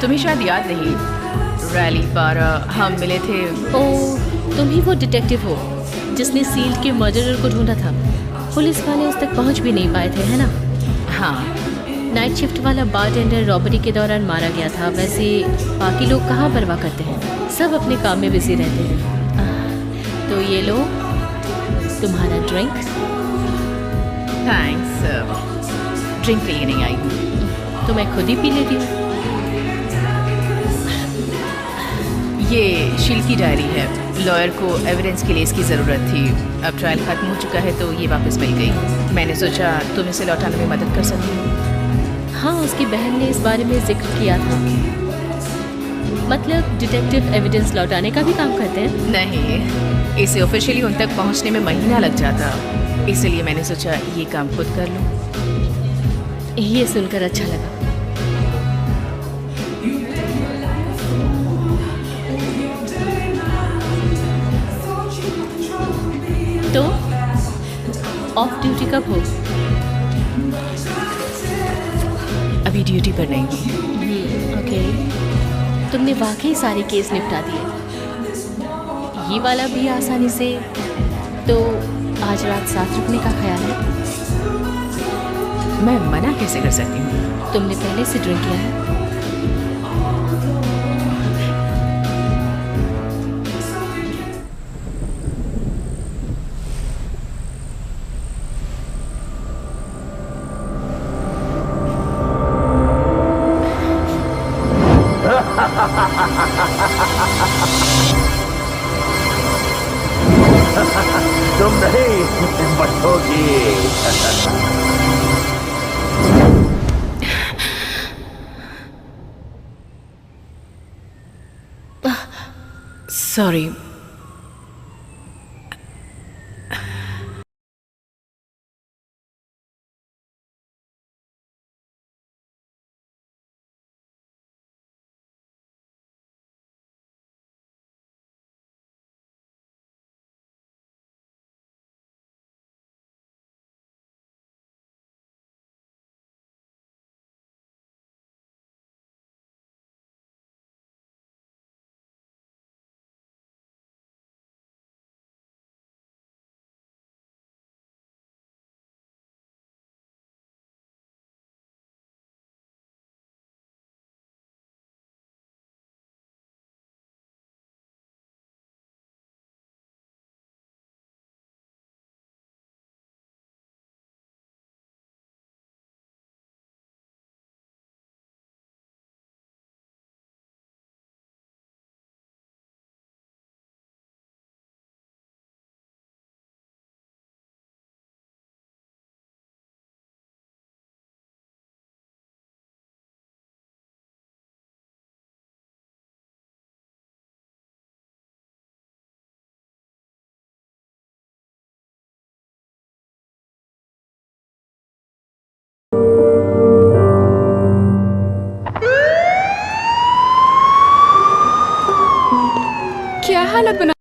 तुम्हें शायद याद नहीं, रैली पर हम मिले थे। ओह, तुम ही वो डिटेक्टिव हो जिसने सील के मर्डरर को ढूंढा था। पुलिस वाले उस तक पहुंच भी नहीं पाए थे, है ना? हाँ, नाइट शिफ्ट वाला बारटेंडर रॉबरी के दौरान मारा गया था। वैसे बाकी लोग कहाँ परवाह करते हैं, सब अपने काम में बिजी रहते हैं। तो ये लो तुम्हारा ड्रिंक। थैंक्स। ड्रिंक के लिए नहीं आई हूँ। तो मैं खुद ही पी लेती हूँ। ये शील की डायरी है। लॉयर को एविडेंस के लिए इसकी ज़रूरत थी। अब ट्रायल खत्म हो चुका है तो ये वापस मिल गई। मैंने सोचा तुम इसे लौटाने में मदद कर सकती हो। हाँ, उसकी बहन ने इस बारे में जिक्र किया था। मतलब डिटेक्टिव एविडेंस लौटाने का भी काम करते हैं? नहीं, इसे ऑफिशियली उन तक पहुंचने में महीना लग जाता, इसलिए मैंने सोचा ये काम खुद कर लूं। ये सुनकर अच्छा लगा। तो ऑफ ड्यूटी कब हो? अभी ड्यूटी पर नहीं हूँ। ओके, तुमने वाकई सारे केस निपटा दिए। ये वाला भी आसानी से। तो आज रात साथ रुकने का ख्याल है? मैं मना कैसे कर सकती हूँ? तुमने पहले से ड्रिंक किया है? तुम नहीं बचोगी। सॉरी। क्या हालत बना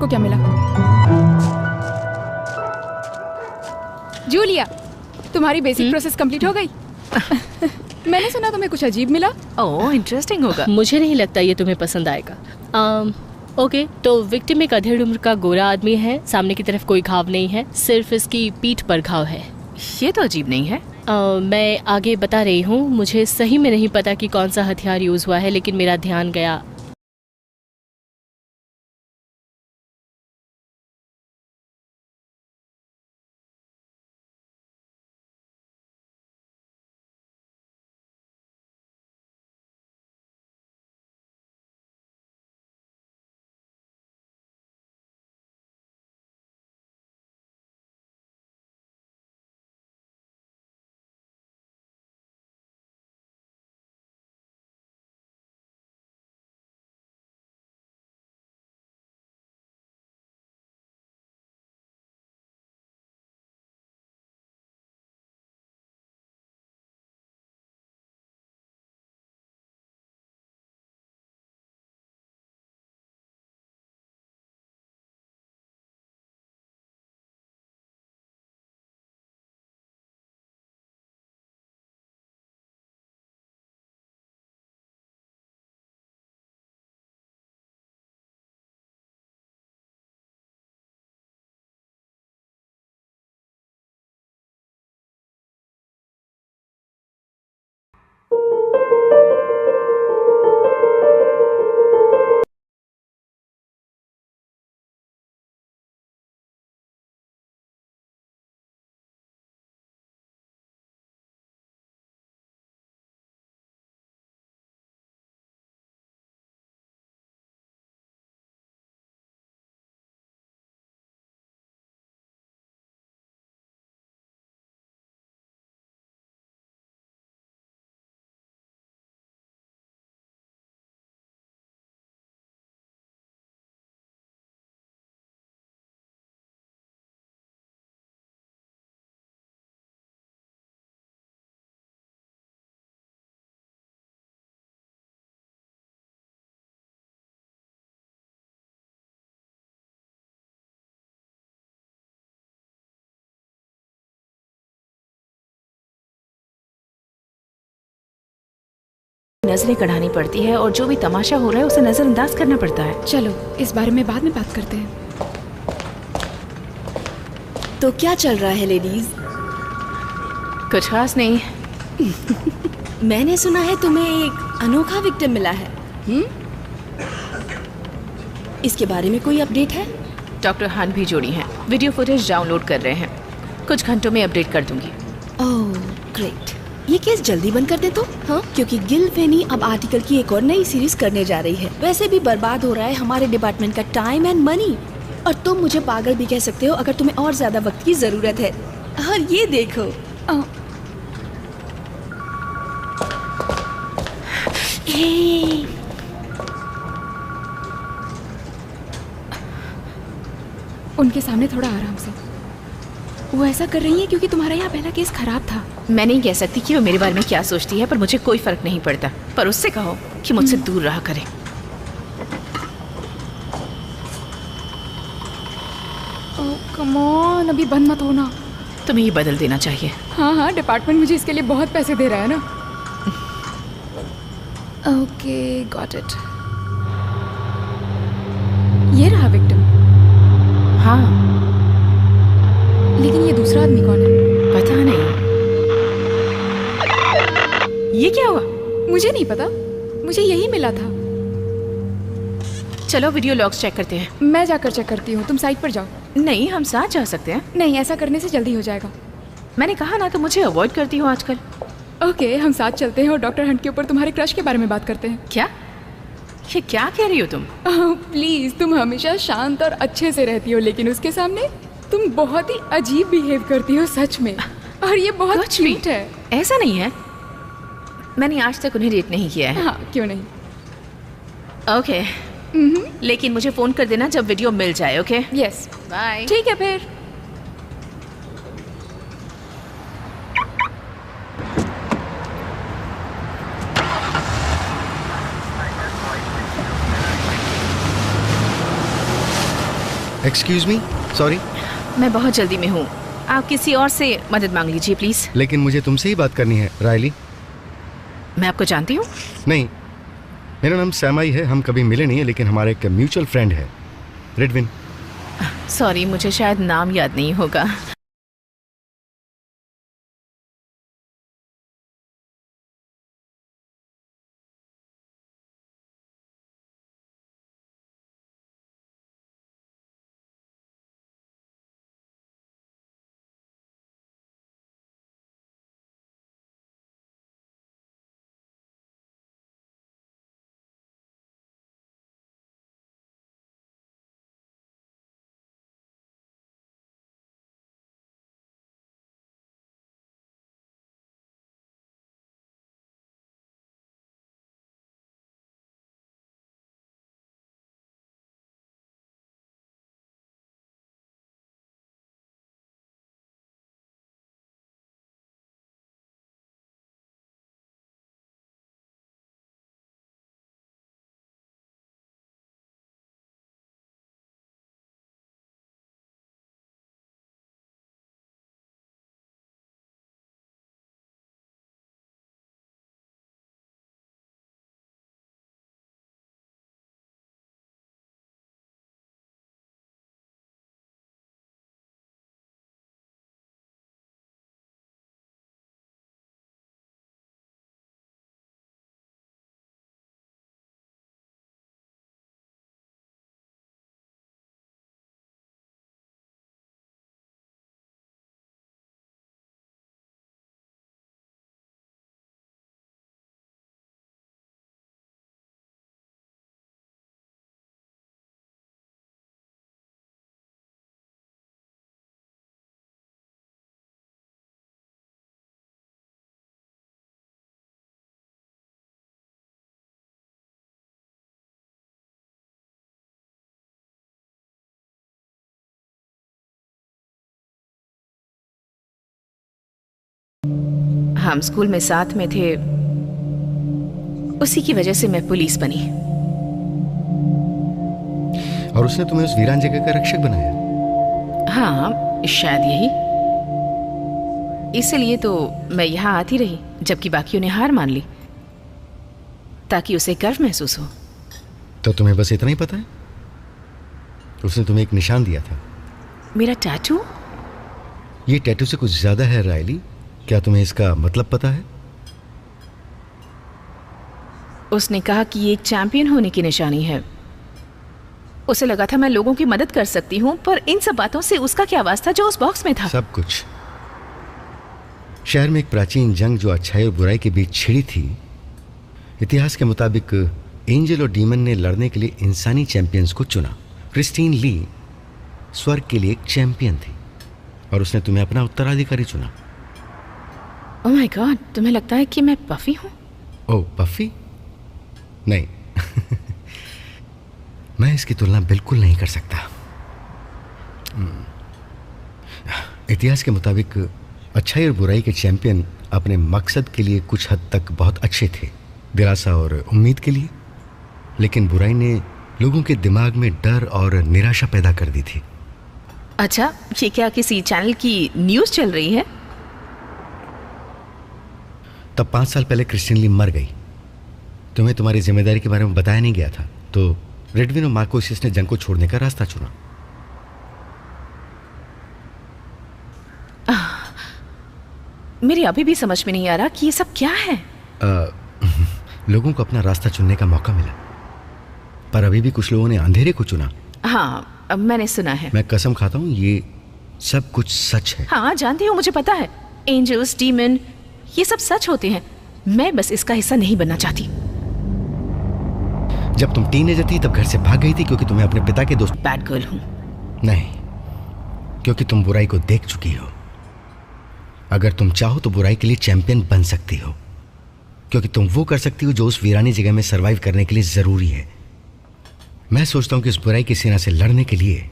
को क्या मिला? जूलिया, तुम्हारी बेसिक प्रोसेस कंप्लीट हो गई? मैंने सुना तुम्हें कुछ अजीब मिला। ओह, इंटरेस्टिंग होगा। मुझे नहीं लगता ये तुम्हें पसंद आएगा। ओके, तो विक्टिम एक अधेड़ उम्र का गोरा आदमी है। सामने की तरफ कोई घाव नहीं है, सिर्फ इसकी पीठ पर घाव है। ये तो अजीब नहीं है। मैं आगे बता रही हूँ। मुझे सही में नहीं पता कि कौन सा हथियार यूज हुआ है, लेकिन मेरा ध्यान गया। नजरें कढ़ानी पड़ती है और जो भी तमाशा हो रहा है उसे नजरअंदाज करना पड़ता है। चलो इस बारे में बाद में बात करते हैं। तो क्या चल रहा है लेडीज? कुछ खास नहीं। मैंने सुना है तुम्हें एक अनोखा विक्टिम मिला है। इसके बारे में कोई अपडेट है? डॉक्टर हन भी जोड़ी हैं, वीडियो फुटेज डाउनलोड कर रहे हैं। कुछ घंटों में अपडेट कर दूंगी। ओह ग्रेट, ये केस जल्दी बंद कर दे तो। हाँ, क्योंकि गिल फेनी अब आर्टिकल की एक और नई सीरीज करने जा रही है। वैसे भी बर्बाद हो रहा है हमारे डिपार्टमेंट का टाइम एंड मनी, और तुम मुझे पागल भी कह सकते हो अगर तुम्हें और ज्यादा वक्त की जरूरत है। और ये देखो, उनके सामने थोड़ा आराम से। वो ऐसा कर रही है क्योंकि तुम्हारा यहाँ पहला केस खराब था। मैं नहीं कह सकती कि वो मेरे बारे में क्या सोचती है, पर मुझे कोई फर्क नहीं पड़ता। पर उससे कहो कि मुझसे दूर रहा करे। कम ऑन, अभी बंद मत होना। तुम्हें ये बदल देना चाहिए। हाँ हाँ, डिपार्टमेंट मुझे इसके लिए बहुत पैसे दे रहा है ना। Okay, got it. ये रहा विक्टिम। हाँ, लेकिन ये दूसरा आदमी कौन है? पता नहीं। ये क्या हुआ? मुझे नहीं पता, मुझे यही मिला था। चलो वीडियो लॉग्स चेक करते हैं। मैं जाकर चेक करती हूँ, तुम साइट पर जाओ। नहीं, हम साथ जा सकते हैं। नहीं, ऐसा करने से जल्दी हो जाएगा। मैंने कहा ना, तो मुझे अवॉइड करती हो आजकल। ओके, हम साथ चलते हैं और डॉक्टर हंट के ऊपर तुम्हारे क्रश के बारे में बात करते हैं। क्या? ये क्या कह रही हो तुम? प्लीज, तुम हमेशा शांत और अच्छे से रहती हो, लेकिन उसके सामने तुम बहुत ही अजीब बिहेव करती हो, सच में। और ये बहुत क्यूट है। ऐसा नहीं है, मैंने आज तक उन्हें रेट नहीं किया है। हाँ, क्यों नहीं। ओके, लेकिन मुझे फोन कर देना जब वीडियो मिल जाए। Okay, yes, bye. ठीक है फिर। Excuse me, sorry. मैं बहुत जल्दी में हूँ, आप किसी और से मदद मांग लीजिए प्लीज। लेकिन मुझे तुमसे ही बात करनी है रायली। मैं आपको जानती हूँ? नहीं, मेरा नाम सैमाई है। हम कभी मिले नहीं है, लेकिन हमारा एक म्यूचुअल फ्रेंड है, रेडविन। सॉरी, मुझे शायद नाम याद नहीं होगा। हम स्कूल में साथ में थे, उसी की वजह से मैं पुलिस बनी। और उसने तुम्हें उस वीरान जगह का रक्षक बनाया? हाँ, शायद यही। इसलिए तो मैं यहाँ आती रही, जबकि बाकियों ने हार मान ली, ताकि उसे गर्व महसूस हो। तो तुम्हें बस इतना ही पता है? उसने तुम्हें एक निशान दिया था। मेरा टैटू? ये टैटू से कुछ ज्यादा है रायली। क्या तुम्हें इसका मतलब पता है? उसने कहा कि ये एक चैंपियन होने की निशानी है। उसे लगा था मैं लोगों की मदद कर सकती हूँ, पर इन सब बातों से उसका क्या वास्ता जो उस बॉक्स में था? सब कुछ। शहर में एक प्राचीन जंग जो अच्छाई और बुराई के बीच छिड़ी थी। इतिहास के मुताबिक एंजल और डीमन ने लड़ने के लिए इंसानी चैंपियंस को चुना। क्रिस्टीन ली स्वर्ग के लिए एक चैंपियन थी, और उसने तुम्हें अपना उत्तराधिकारी चुना। ओह माय गॉड, तुम्हें लगता है कि मैं पफी हूँ? ओह, पफी? नहीं। मैं इसकी तुलना बिल्कुल नहीं कर सकता। इतिहास के मुताबिक अच्छाई और बुराई के चैंपियन अपने मकसद के लिए कुछ हद तक बहुत अच्छे थे, दिलासा और उम्मीद के लिए। लेकिन बुराई ने लोगों के दिमाग में डर और निराशा पैदा कर दी थी। अच्छा, ये क्या किसी चैनल की न्यूज़ चल रही है? तब 5 साल पहले क्रिस्टीन ली मर गई। तुम्हें तुम्हारी जिम्मेदारी के बारे में बताया नहीं गया था, तो रेडविन और मार्कोसिस ने जंग को छोड़ने का रास्ता चुना। मेरी अभी भी समझ में नहीं आ रहा कि ये सब क्या है। लोगों को अपना रास्ता चुनने का मौका मिला, पर अभी भी कुछ लोगों ने अंधेरे को चुना। हाँ, अब मैंने सुना है। मैं कसम खाता हूँ, ये सब कुछ सच है। हाँ, जानती हूँ, मुझे पता है। एंजल्स, डीमन, ये सब सच होते हैं। मैं बस इसका हिस्सा नहीं बनना चाहती। जब तुम टीनेजर थी तब घर से भाग गई थी क्योंकि तुम्हें अपने पिता के दोस्त। बैड गर्ल हूँ। नहीं, क्योंकि तुम बुराई को देख चुकी हो। अगर तुम चाहो तो बुराई के लिए चैंपियन बन सकती हो, क्योंकि तुम वो कर सकती हो जो उस वीरानी जगह में सरवाइव करने के लिए जरूरी है। मैं सोचता हूँ कि इस बुराई की सेना से लड़ने के लिए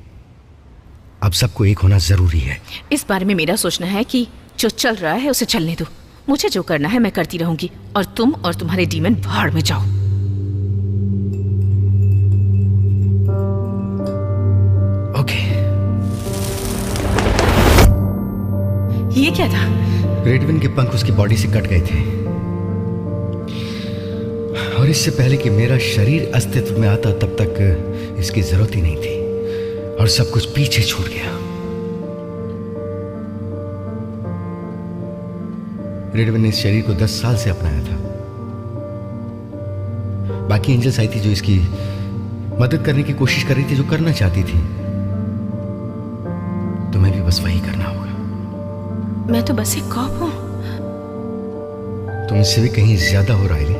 अब सबको एक होना जरूरी है। इस बारे में मेरा सोचना है कि जो चल रहा है उसे चलने दो। मुझे जो करना है मैं करती रहूंगी, और तुम और तुम्हारे डीमन भाड़ में जाओ। ओके। था? रेडविन के पंख उसकी बॉडी से कट गए थे और इससे पहले कि मेरा शरीर अस्तित्व में आता तब तक इसकी जरूरत ही नहीं थी और सब कुछ पीछे छूट गया। रेडविन ने इस शरीर को 10 साल से अपनाया था। बाकी एंजल्स आई थी जो इसकी मदद करने की कोशिश कर रही थी, जो करना चाहती थी। तुम्हें भी बस वही करना होगा। मैं तो बस एक कॉप हूं। तुम इससे भी कहीं ज्यादा हो, रायली।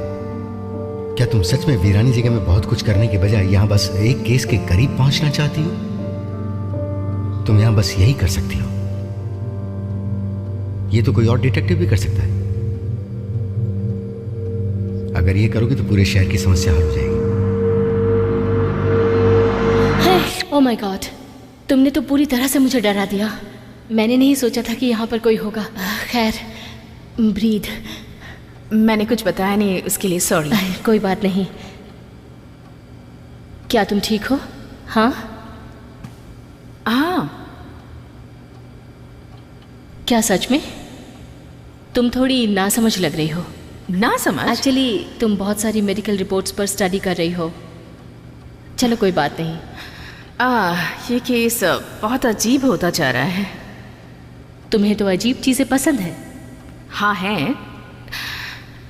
क्या तुम सच में वीरानी जगह में बहुत कुछ करने के बजाय यहां बस एक केस के करीब पहुंचना चाहती हो? तुम यहां बस यही कर सकती हो। ये तो कोई और डिटेक्टिव भी कर सकता है। अगर ये करोगे तो पूरे शहर की समस्या हल हो जाएगी। ओह माय गॉड, तुमने तो पूरी तरह से मुझे डरा दिया। मैंने नहीं सोचा था कि यहाँ पर कोई होगा। खैर, ब्रीद। मैंने कुछ बताया नहीं, उसके लिए सॉरी। कोई बात नहीं। क्या तुम ठीक हो? हाँ हाँ। क्या सच में? तुम थोड़ी नासमझ लग रही हो। ना समझ? एक्चुअली तुम बहुत सारी मेडिकल रिपोर्ट्स पर स्टडी कर रही हो। चलो कोई बात नहीं। ये केस बहुत अजीब होता जा रहा है। तुम्हें तो अजीब चीज़ें पसंद है। हाँ है,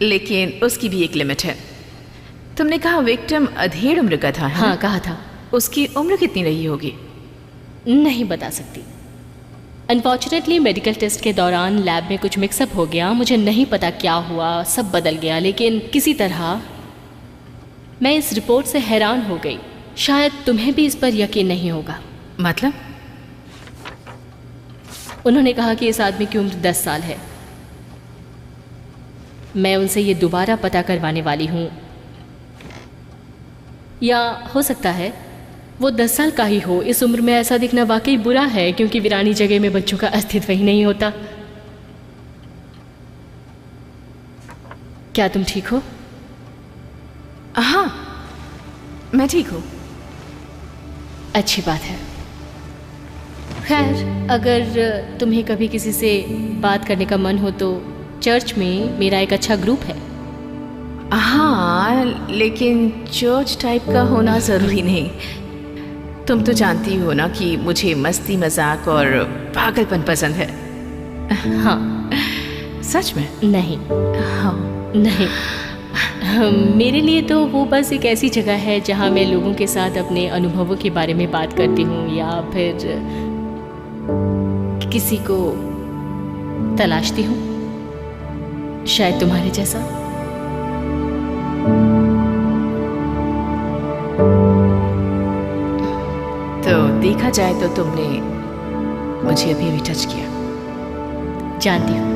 लेकिन उसकी भी एक लिमिट है। तुमने कहा विक्टिम अधेड़ उम्र का था, है? हाँ कहा था। उसकी उम्र कितनी रही होगी? नहीं बता सकती। अनफॉर्चुनेटली मेडिकल टेस्ट के दौरान लैब में कुछ मिक्सअप हो गया। मुझे नहीं पता क्या हुआ, सब बदल गया। लेकिन किसी तरह मैं इस रिपोर्ट से हैरान हो गई। शायद तुम्हें भी इस पर यकीन नहीं होगा। मतलब? उन्होंने कहा कि इस आदमी की उम्र 10 साल है। मैं उनसे ये दोबारा पता करवाने वाली हूँ, या हो सकता है वो 10 साल का ही हो। इस उम्र में ऐसा दिखना वाकई बुरा है, क्योंकि वीरानी जगह में बच्चों का अस्तित्व ही नहीं होता। क्या तुम ठीक हो? हाँ, मैं ठीक हूँ। अच्छी बात है। खैर, अगर तुम्हें कभी किसी से बात करने का मन हो तो चर्च में मेरा एक अच्छा ग्रुप है। हाँ, लेकिन चर्च टाइप का होना ज़रूरी नहीं। तुम तो जानती हो ना कि मुझे मस्ती मजाक और पागलपन पसंद है। हाँ। सच में? नहीं। हाँ। नहीं, मेरे लिए तो वो बस एक ऐसी जगह है जहाँ मैं लोगों के साथ अपने अनुभवों के बारे में बात करती हूँ, या फिर किसी को तलाशती हूँ, शायद तुम्हारे जैसा। तो देखा जाए तो तुमने मुझे अभी अभी टच किया। जानती हूँ।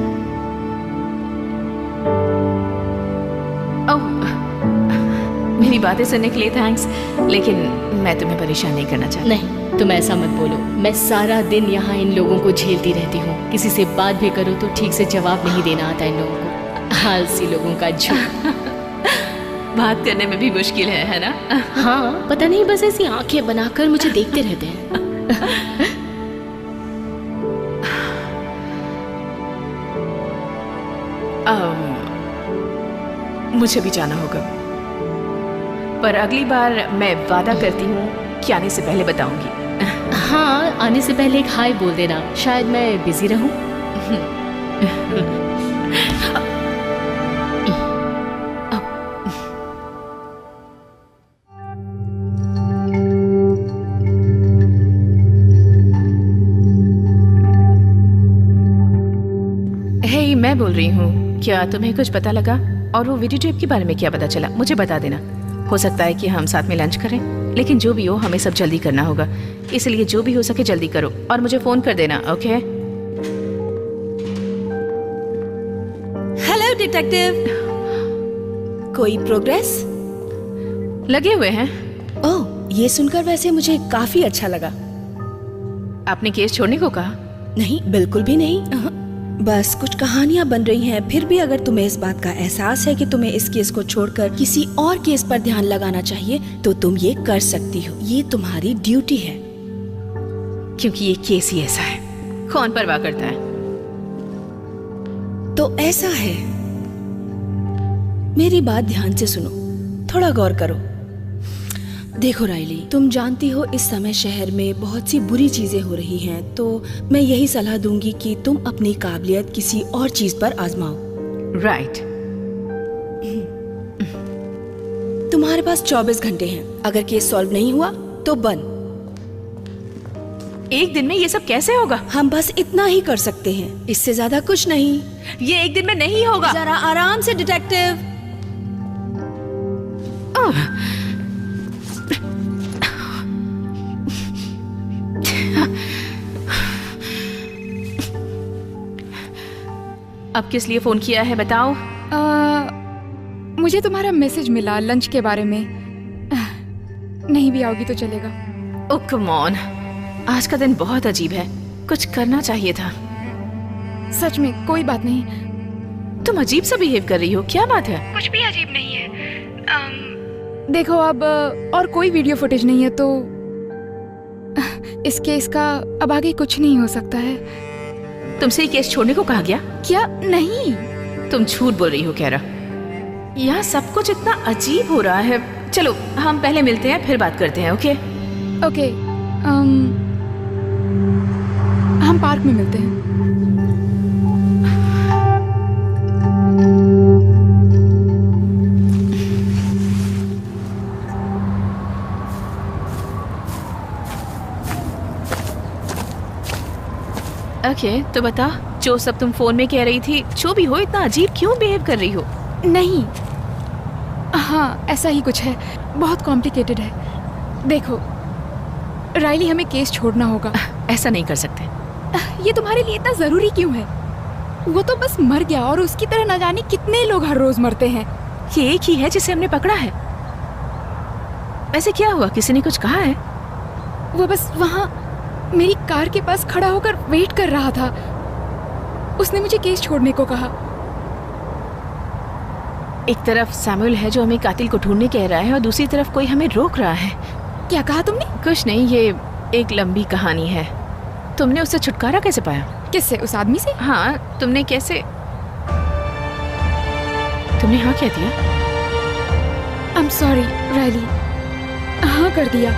मेरी बातें सुनने के लिए थैंक्स, लेकिन मैं तुम्हें परेशान नहीं करना चाहती। नहीं, तुम ऐसा मत बोलो। मैं सारा दिन यहाँ इन लोगों को झेलती रहती हूँ। किसी से बात भी करो तो ठीक से जवाब नहीं देना आता इन लोगों को। आलसी लोगों का झूठ। बात करने में भी मुश्किल है ना? हाँ, पता नहीं, बस ऐसी आंखें बनाकर मुझे देखते रहते हैं। मुझे भी जाना होगा, पर अगली बार मैं वादा करती हूँ कि आने से पहले बताऊंगी। हाँ, आने से पहले एक हाय बोल देना। शायद मैं बिजी रहूं। हे, मैं बोल रही हूँ, क्या तुम्हें कुछ पता लगा? और वो वीडियो टेप के बारे में क्या पता चला? मुझे बता देना। हो सकता है कि हम साथ में लंच करें, लेकिन जो भी हो हमें सब जल्दी करना होगा, इसलिए जो भी हो सके जल्दी करो और मुझे फोन कर देना, ओके? हेलो डिटेक्टिव, कोई प्रोग्रेस? लगे हुए हैं। ओह, ये सुनकर वैसे मुझे काफी अच्छा लगा। आपने केस छोड़ने को कहा? नहीं, बिल्कुल भी नहीं। बस कुछ कहानियां बन रही हैं। फिर भी अगर तुम्हें इस बात का एहसास है कि तुम्हें इस केस को छोड़कर किसी और केस पर ध्यान लगाना चाहिए तो तुम ये कर सकती हो। ये तुम्हारी ड्यूटी है। क्योंकि ये केस ही ऐसा है, कौन परवाह करता है? तो ऐसा है, मेरी बात ध्यान से सुनो, थोड़ा गौर करो। देखो राइली, तुम जानती हो इस समय शहर में बहुत सी बुरी चीजें हो रही हैं, तो मैं यही सलाह दूंगी कि तुम अपनी काबिलियत किसी और चीज पर आजमाओ। राइट। तुम्हारे पास 24 घंटे हैं। अगर केस सॉल्व नहीं हुआ तो बंद। एक दिन में ये सब कैसे होगा? हम बस इतना ही कर सकते हैं, इससे ज्यादा कुछ नहीं। ये एक दिन में नहीं होगा। जरा आराम से डिटेक्टिव। अब किस लिए फोन किया है बताओ? मुझे तुम्हारा मैसेज मिला लंच के बारे में। नहीं भी आओगी तो चलेगा। ओह कम ऑन, आज का दिन बहुत अजीब है, कुछ करना चाहिए था। सच में कोई बात नहीं। तुम अजीब सा बिहेव कर रही हो, क्या बात है? कुछ भी अजीब नहीं है। देखो अब और कोई वीडियो फुटेज नहीं है, तो इस केस का अब आगे कुछ नहीं हो सकता है। तुमसे ये केस छोड़ने को कहा गया? क्या? नहीं। तुम झूठ बोल रही हो कैरा। यहाँ सब कुछ इतना अजीब हो रहा है। चलो हम पहले मिलते हैं, फिर बात करते हैं। Okay okay. हम पार्क में मिलते हैं। ओके तो बता, जो सब तुम फोन में कह रही थी, जो भी हो, इतना अजीब क्यों बिहेव कर रही हो? नहीं, हाँ ऐसा ही कुछ है, बहुत कॉम्प्लिकेटेड है। देखो राइली, हमें केस छोड़ना होगा। ऐसा नहीं कर सकते। ये तुम्हारे लिए इतना जरूरी क्यों है? वो तो बस मर गया और उसकी तरह न जाने कितने लोग हर रोज मरते हैं। ये एक ही है जिसे हमने पकड़ा है। वैसे क्या हुआ, किसी ने कुछ कहा है? वो बस वहाँ मेरी कार के पास खड़ा होकर वेट कर रहा था। उसने मुझे केस छोड़ने को कहा। एक तरफ सैमुअल है जो हमें कातिल को ढूंढने कह रहा है और दूसरी तरफ कोई हमें रोक रहा है। क्या कहा तुमने? कुछ नहीं, ये एक लंबी कहानी है। तुमने उससे छुटकारा कैसे पाया? किससे? उस आदमी से? हाँ, तुमने कैसे? तुमने हाँ क्या दिया? I'm sorry राइली, हाँ कर दिया।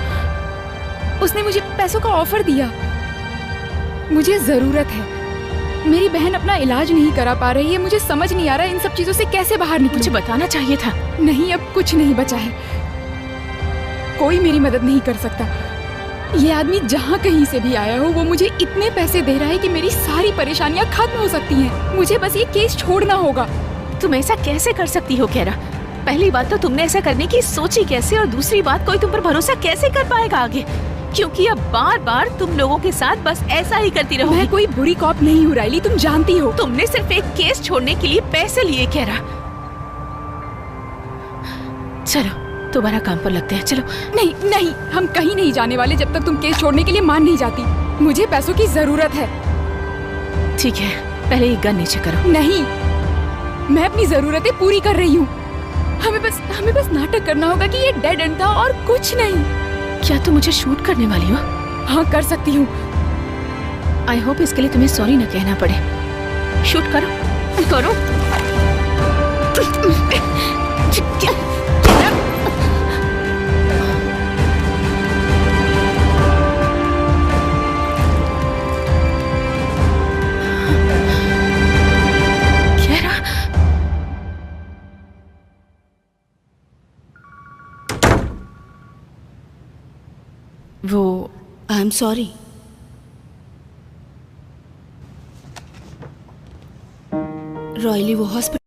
उसने मुझे पैसों का ऑफर दिया। मुझे जरूरत है। मेरी बहन अपना इलाज नहीं करा पा रही है। मुझे समझ नहीं आ रहा है इन सब चीजों से कैसे बाहर निकलूं। मुझे बताना चाहिए था। नहीं, अब कुछ नहीं बचा है। कोई मेरी मदद नहीं कर सकता। ये आदमी जहाँ कहीं से भी आया हो, वो मुझे इतने पैसे दे रहा है कि मेरी सारी परेशानियाँ खत्म हो सकती हैं। मुझे बस ये केस छोड़ना होगा। तुम ऐसा कैसे कर सकती हो कैरा? पहली बात तो तुमने ऐसा करने की सोची कैसे, और दूसरी बात कोई तुम पर भरोसा कैसे कर पाएगा आगे? क्योंकि अब बार बार तुम लोगों के साथ बस ऐसा ही करती रहोगी। मैं कोई बुरी कॉप नहीं हूँ राइली, तुम जानती हो। तुमने सिर्फ एक केस छोड़ने के लिए पैसे लिए कैरा। चलो दोबारा काम पर लगते हैं, चलो। नहीं नहीं, हम कहीं नहीं जाने वाले जब तक तुम केस छोड़ने के लिए मान नहीं जाती। मुझे पैसों की जरूरत है। ठीक है, पहले ये गन नीचे करो। नहीं, मैं अपनी जरूरतें पूरी कर रही हूँ। हमें बस नाटक करना होगा कि ये डेड एंड था और कुछ नहीं। क्या तुम मुझे शूट करने वाली हो? हाँ कर सकती हूँ। आई होप इसके लिए तुम्हें सॉरी न कहना पड़े। शूट करो करो। वो आई एम सॉरी। रॉयली वो हॉस्पिटल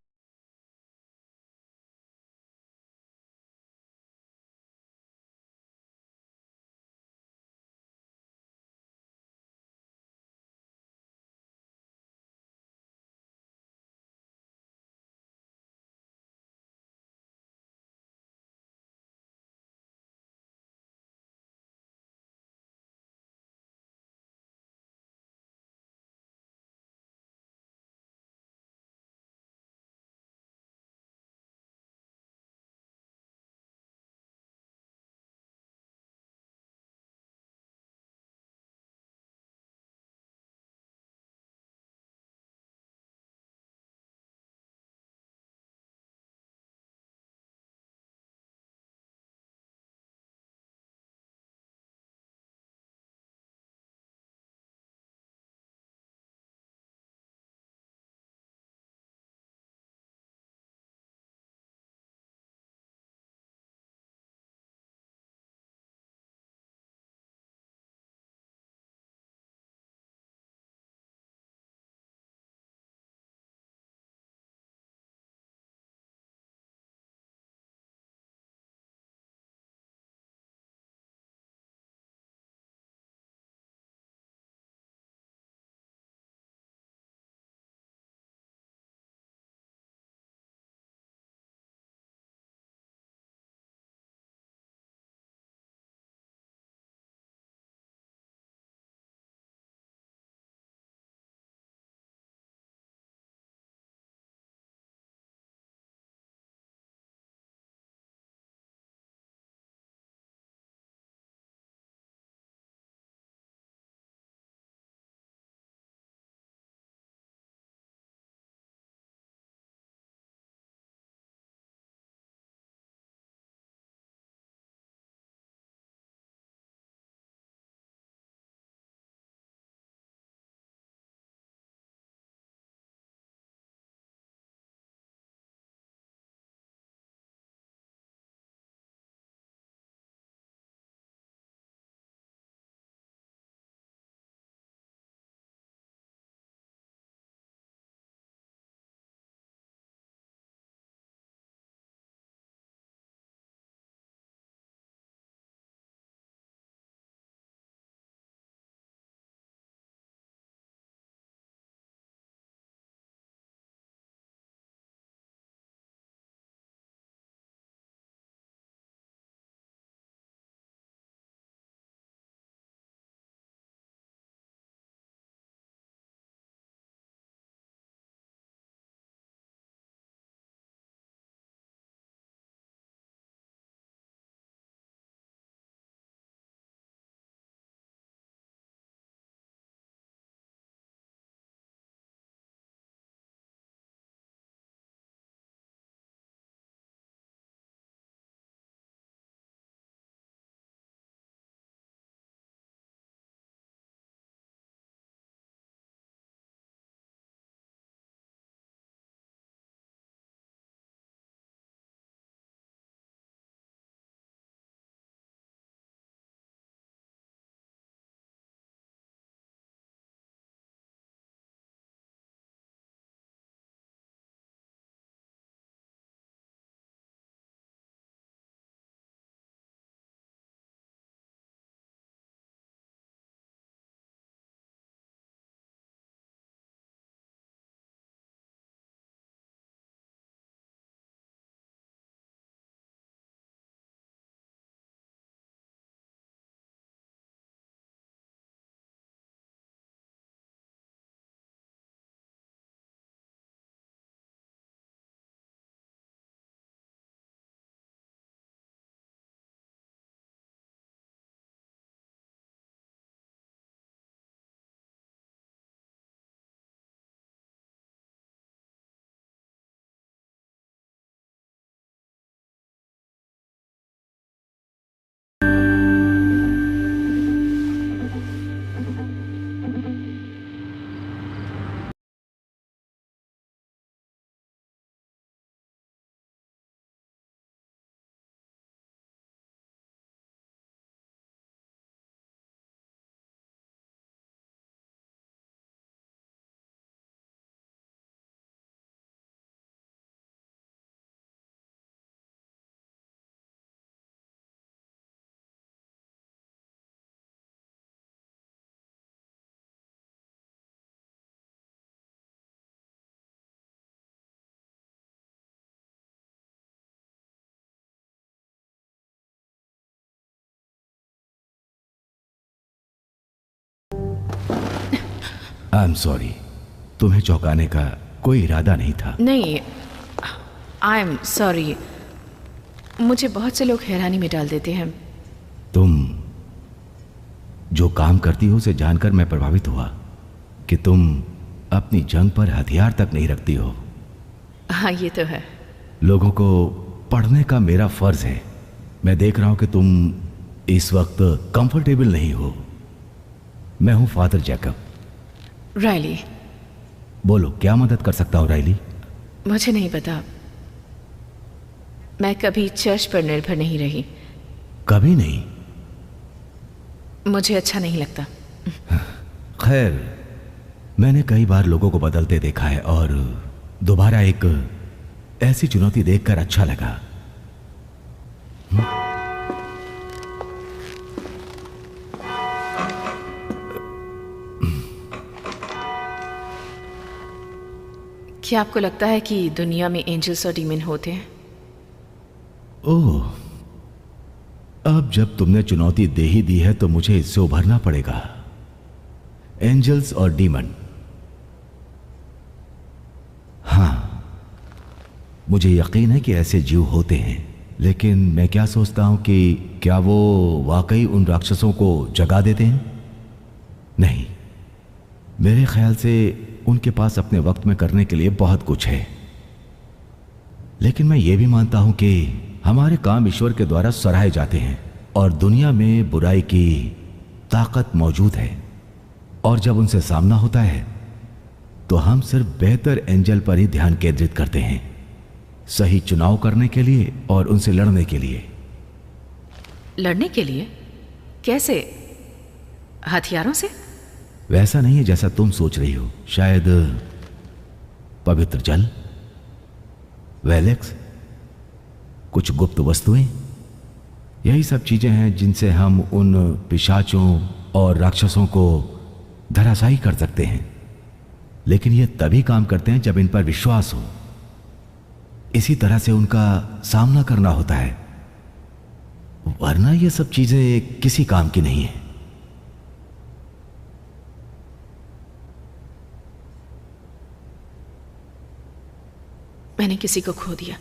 आई एम सॉरी, तुम्हें चौंकाने का कोई इरादा नहीं था। नहीं, आई एम सॉरी। मुझे बहुत से लोग हैरानी में डाल देते हैं। तुम जो काम करती हो उसे जानकर मैं प्रभावित हुआ कि तुम अपनी जंग पर हथियार तक नहीं रखती हो। हाँ, ये तो है। लोगों को पढ़ने का मेरा फर्ज है। मैं देख रहा हूं कि तुम इस वक्त कंफर्टेबल नहीं हो। मैं हूं फादर जैकब। रायली। बोलो, क्या मदद कर सकता हूं रायली? मुझे नहीं पता। मैं कभी चर्च पर निर्भर नहीं रही। कभी नहीं? मुझे अच्छा नहीं लगता। खैर, मैंने कई बार लोगों को बदलते देखा है और दोबारा एक ऐसी चुनौती देखकर अच्छा लगा। क्या आपको लगता है कि दुनिया में एंजल्स और डीमन होते हैं? ओह, अब जब तुमने चुनौती दे ही दी है तो मुझे इससे उभरना पड़ेगा। एंजल्स और डीमन, हाँ, मुझे यकीन है कि ऐसे जीव होते हैं, लेकिन मैं क्या सोचता हूं कि क्या वो वाकई उन राक्षसों को जगा देते हैं? नहीं, मेरे ख्याल से उनके पास अपने वक्त में करने के लिए बहुत कुछ है। लेकिन मैं ये भी मानता हूं कि हमारे काम ईश्वर के द्वारा सराहे जाते हैं और दुनिया में बुराई की ताकत मौजूद है, और जब उनसे सामना होता है तो हम सिर्फ बेहतर एंजल पर ही ध्यान केंद्रित करते हैं, सही चुनाव करने के लिए और उनसे लड़ने के लिए। लड़ने के लिए? कैसे? हथियारों से? वैसा नहीं है जैसा तुम सोच रही हो। शायद पवित्र जल, वेलेक्स, कुछ गुप्त वस्तुएं, यही सब चीजें हैं जिनसे हम उन पिशाचों और राक्षसों को धराशायी कर सकते हैं। लेकिन ये तभी काम करते हैं जब इन पर विश्वास हो। इसी तरह से उनका सामना करना होता है, वरना ये सब चीजें किसी काम की नहीं है। मैंने किसी को खो दिया।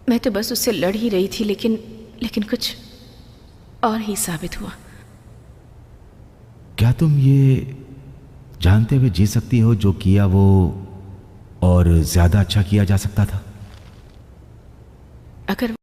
मैं तो बस उससे लड़ ही रही थी, लेकिन कुछ और ही साबित हुआ। क्या तुम ये जानते हुए जी सकती हो जो किया वो और ज्यादा अच्छा किया जा सकता था? अगर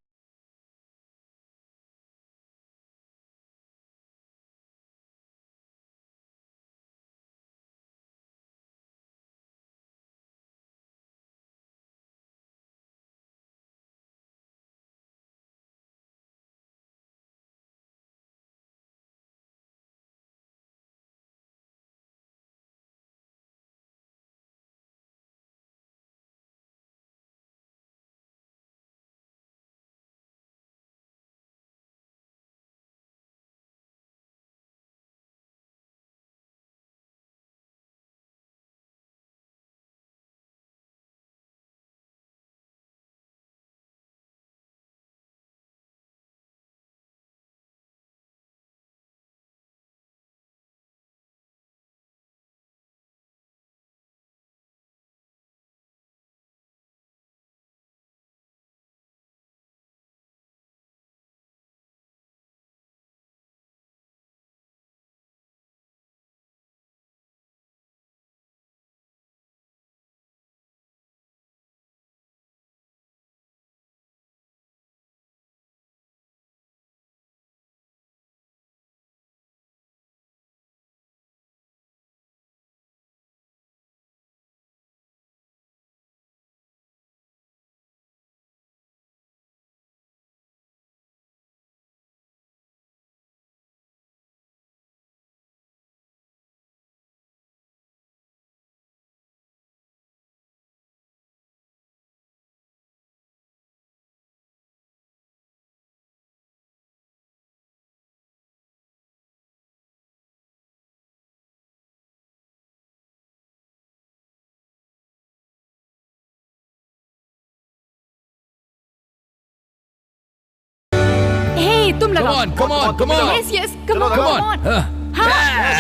तुम लगाओ। Come on, come on. Yes yes, come on, Come come on. On. हाँ,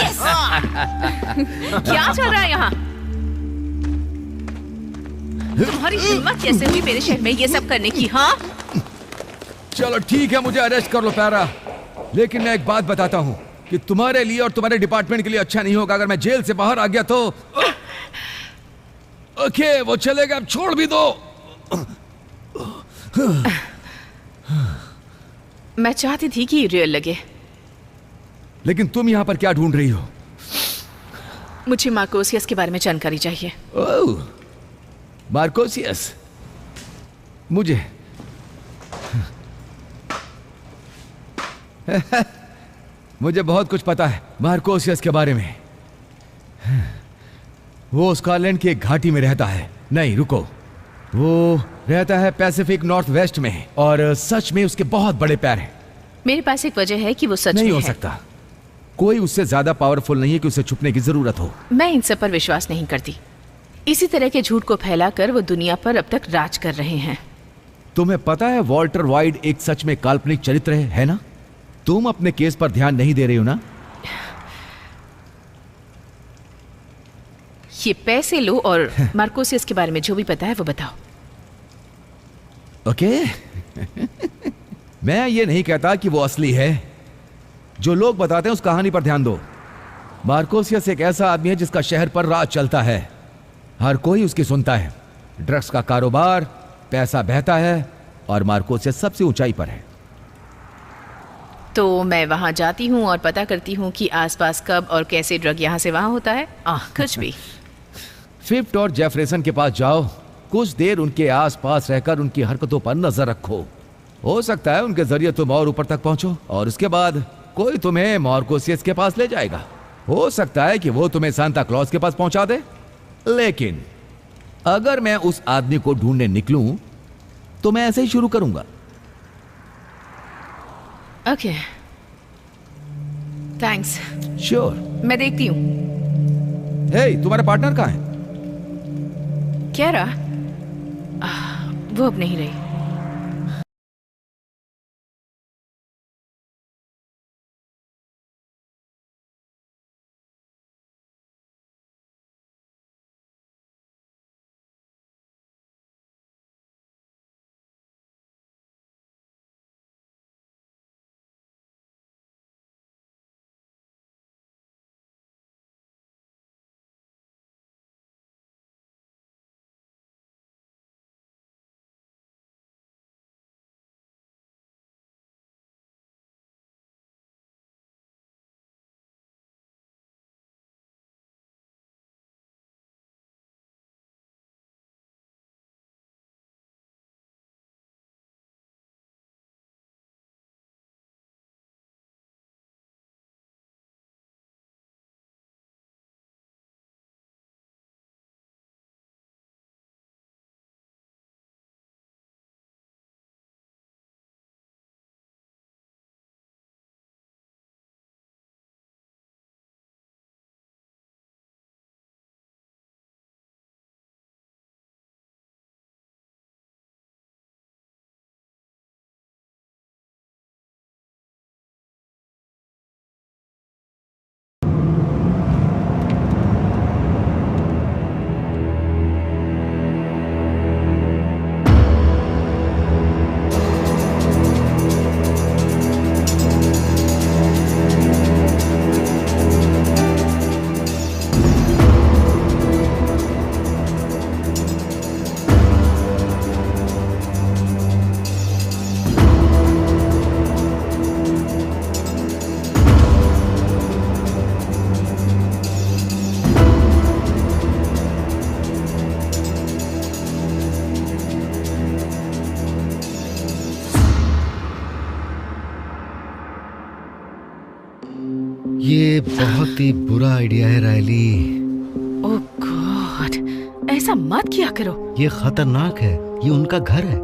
yes! क्या चल रहा है यहाँ? तुम्हारी हिम्मत कैसे हुई मेरे शहर में ये सब करने की? हाँ, चलो ठीक है, मुझे अरेस्ट कर लो पैरा, लेकिन मैं एक बात बताता हूँ कि तुम्हारे लिए और तुम्हारे डिपार्टमेंट के लिए अच्छा नहीं होगा अगर मैं जेल से बाहर आ गया तो। ओके, वो चलेगा, अब छोड़ भी दो। मैं चाहती थी कि रियल लगे, लेकिन तुम यहाँ पर क्या ढूंढ रही हो? मुझे मार्कोसियस के बारे में जानकारी चाहिए। ओह, मार्कोसियस, मुझे मुझे बहुत कुछ पता है मार्कोसियस के बारे में। वो स्कॉटलैंड की एक घाटी में रहता है। नहीं रुको, वो रहता है पैसिफिक नॉर्थ वेस्ट में, और सच में उसके बहुत बड़े पैर हैं। मेरे पास एक वजह है कि वो सच नहीं में हो है। सकता, कोई उससे ज्यादा पावरफुल नहीं है कि उसे छुपने की जरूरत हो। मैं इन सब पर विश्वास नहीं करती। इसी तरह के झूठ को फैलाकर वो दुनिया पर अब तक राज कर रहे हैं। तुम्हें पता है वॉल्टर वाइड एक सच में काल्पनिक चरित्र है ना? तुम अपने केस पर ध्यान नहीं दे रही हो ना? ये पैसे लो और मार्कोसियस के बारे में जो भी पता है वो बताओ। ओके मैं ये नहीं कहता कि वो असली है। जो लोग बताते हैं उस कहानी पर ध्यान दो। मार्कोसियस एक ऐसा आदमी है जिसका शहर पर राज चलता है। हर कोई उसकी सुनता है। ड्रग्स का कारोबार, पैसा बहता है, और मार्कोसियस सबसे ऊंचाई पर है। तो मैं वहां जाती हूँ और पता करती हूँ कि आसपास कब और कैसे ड्रग यहाँ से वहां होता है। कुछ भी। फिफ्थ और जेफरसन के पास जाओ, कुछ देर उनके आसपास रहकर उनकी हरकतों पर नजर रखो। हो सकता है उनके जरिए तुम और ऊपर तक पहुंचो, और उसके बाद कोई तुम्हें मार्कोसियस के पास ले जाएगा। हो सकता है कि वो तुम्हें सांता क्लॉज के पास पहुंचा दे, लेकिन अगर मैं उस आदमी को ढूंढने निकलूं तो मैं ऐसे ही शुरू करूंगा। Okay, thanks. श्योर। मैं देखती हूँ। हे, तुम्हारा पार्टनर कहाँ है? क्या रहा? वो अब नहीं रही। ये बहुत ही बुरा आइडिया है रायली। ओह गॉड, ऐसा मत किया करो। ये खतरनाक है। ये उनका घर है।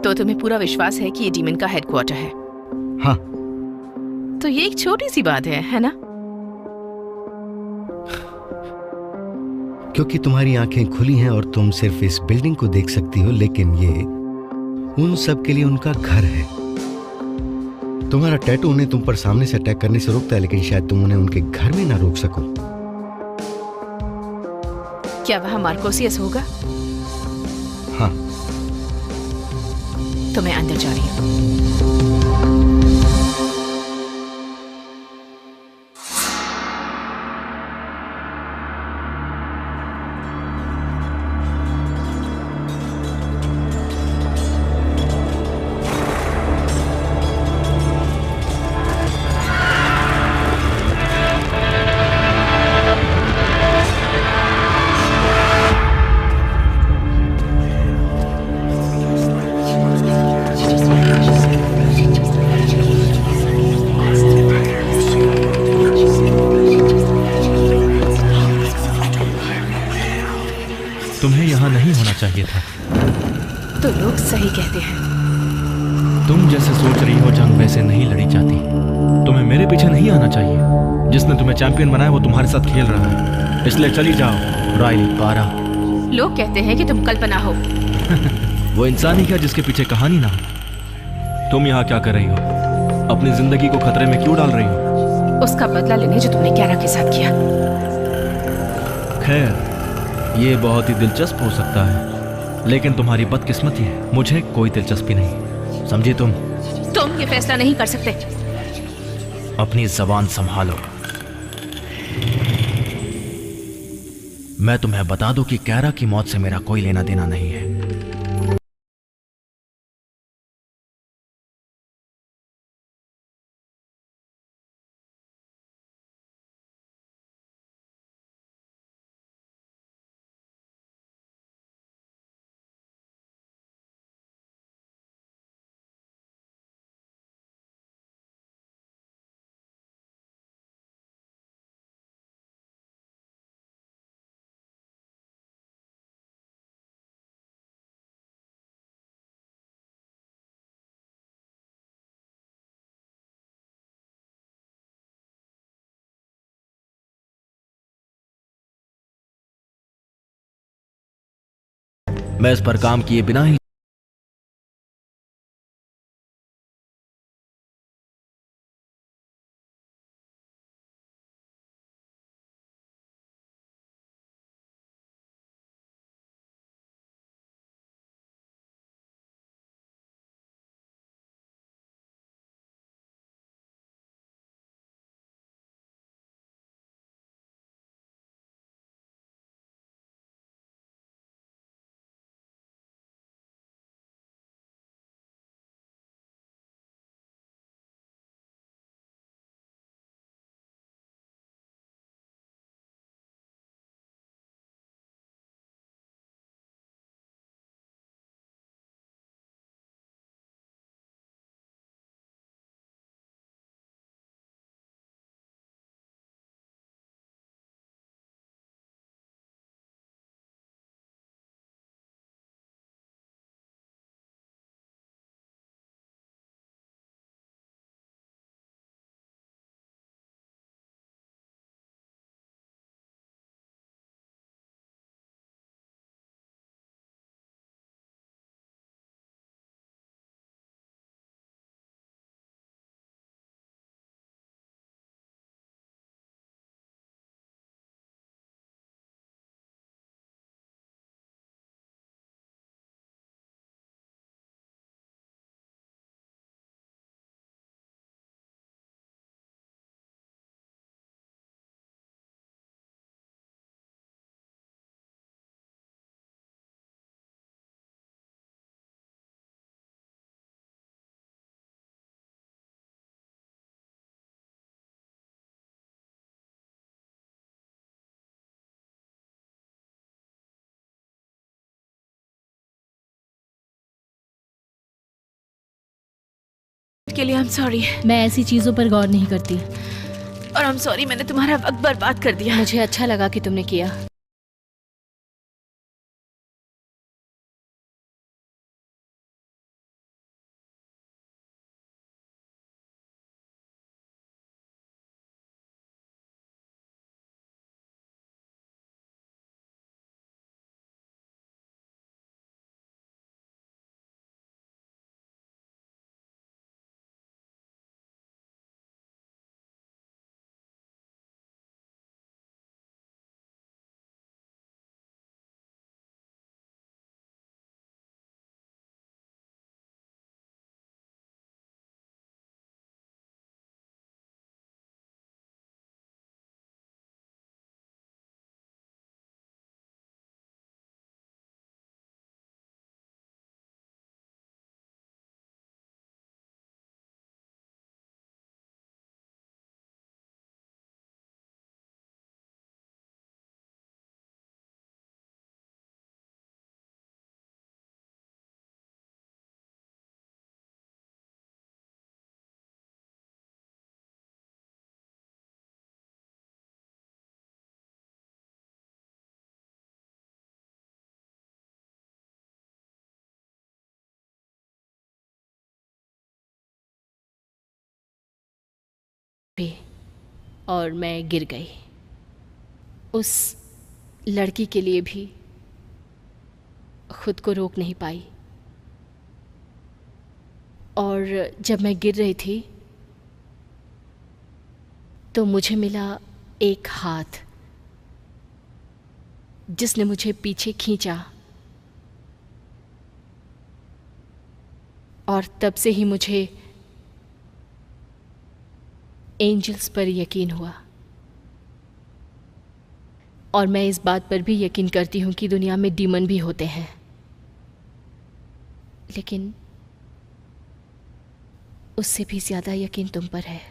तो तुम्हें पूरा विश्वास है कि ये डीमन का हेडक्वार्टर है? हाँ। तो ये एक छोटी सी बात है ना? क्योंकि तुम्हारी आंखें खुली हैं और तुम सिर्फ इस बिल्डिंग को देख सकती हो, लेकिन ये उन सब के लिए उनका घर है। तुम्हारा टैटू उन्हें तुम पर सामने से अटैक करने से रोकता है, लेकिन शायद तुम उन्हें उनके घर में ना रोक सको। क्या वह मार्कोसियस होगा? हाँ। तो मैं अंदर जा रही हूँ। तुम्हें यहाँ नहीं होना चाहिए था। तो लोग सही कहते हैं। तुम जैसे सोच रही हो जंग वैसे नहीं लड़ी जाती। तुम्हें मेरे पीछे नहीं आना चाहिए। जिसने तुम्हें चैंपियन बनाया वो तुम्हारे साथ खेल रहा है, इसलिए चली जाओ। राइली पारा। लोग कहते हैं कि तुम कल्पना हो। वो इंसान ही क्या जिसके पीछे कहानी ना हो। तुम यहाँ क्या कर रही हो? अपनी जिंदगी को खतरे में क्यों डाल रही हो? उसका बदला लेने जो तुमने क्यारा के साथ किया। खैर, ये बहुत ही दिलचस्प हो सकता है, लेकिन तुम्हारी बदकिस्मती है, मुझे कोई दिलचस्पी नहीं। समझी तुम ये फैसला नहीं कर सकते। अपनी जबान संभालो। मैं तुम्हें बता दूं कि कैरा की मौत से मेरा कोई लेना देना नहीं है। मैं इस पर काम किए बिना ही के लिए I'm sorry। मैं ऐसी चीजों पर गौर नहीं करती। और I'm sorry मैंने तुम्हारा वक्त बर्बाद कर दिया। मुझे अच्छा लगा कि तुमने किया। भी और मैं गिर गई। उस लड़की के लिए भी खुद को रोक नहीं पाई, और जब मैं गिर रही थी तो मुझे मिला एक हाथ जिसने मुझे पीछे खींचा, और तब से ही मुझे एंजल्स पर यकीन हुआ। और मैं इस बात पर भी यकीन करती हूँ कि दुनिया में डीमन भी होते हैं, लेकिन उससे भी ज़्यादा यकीन तुम पर है।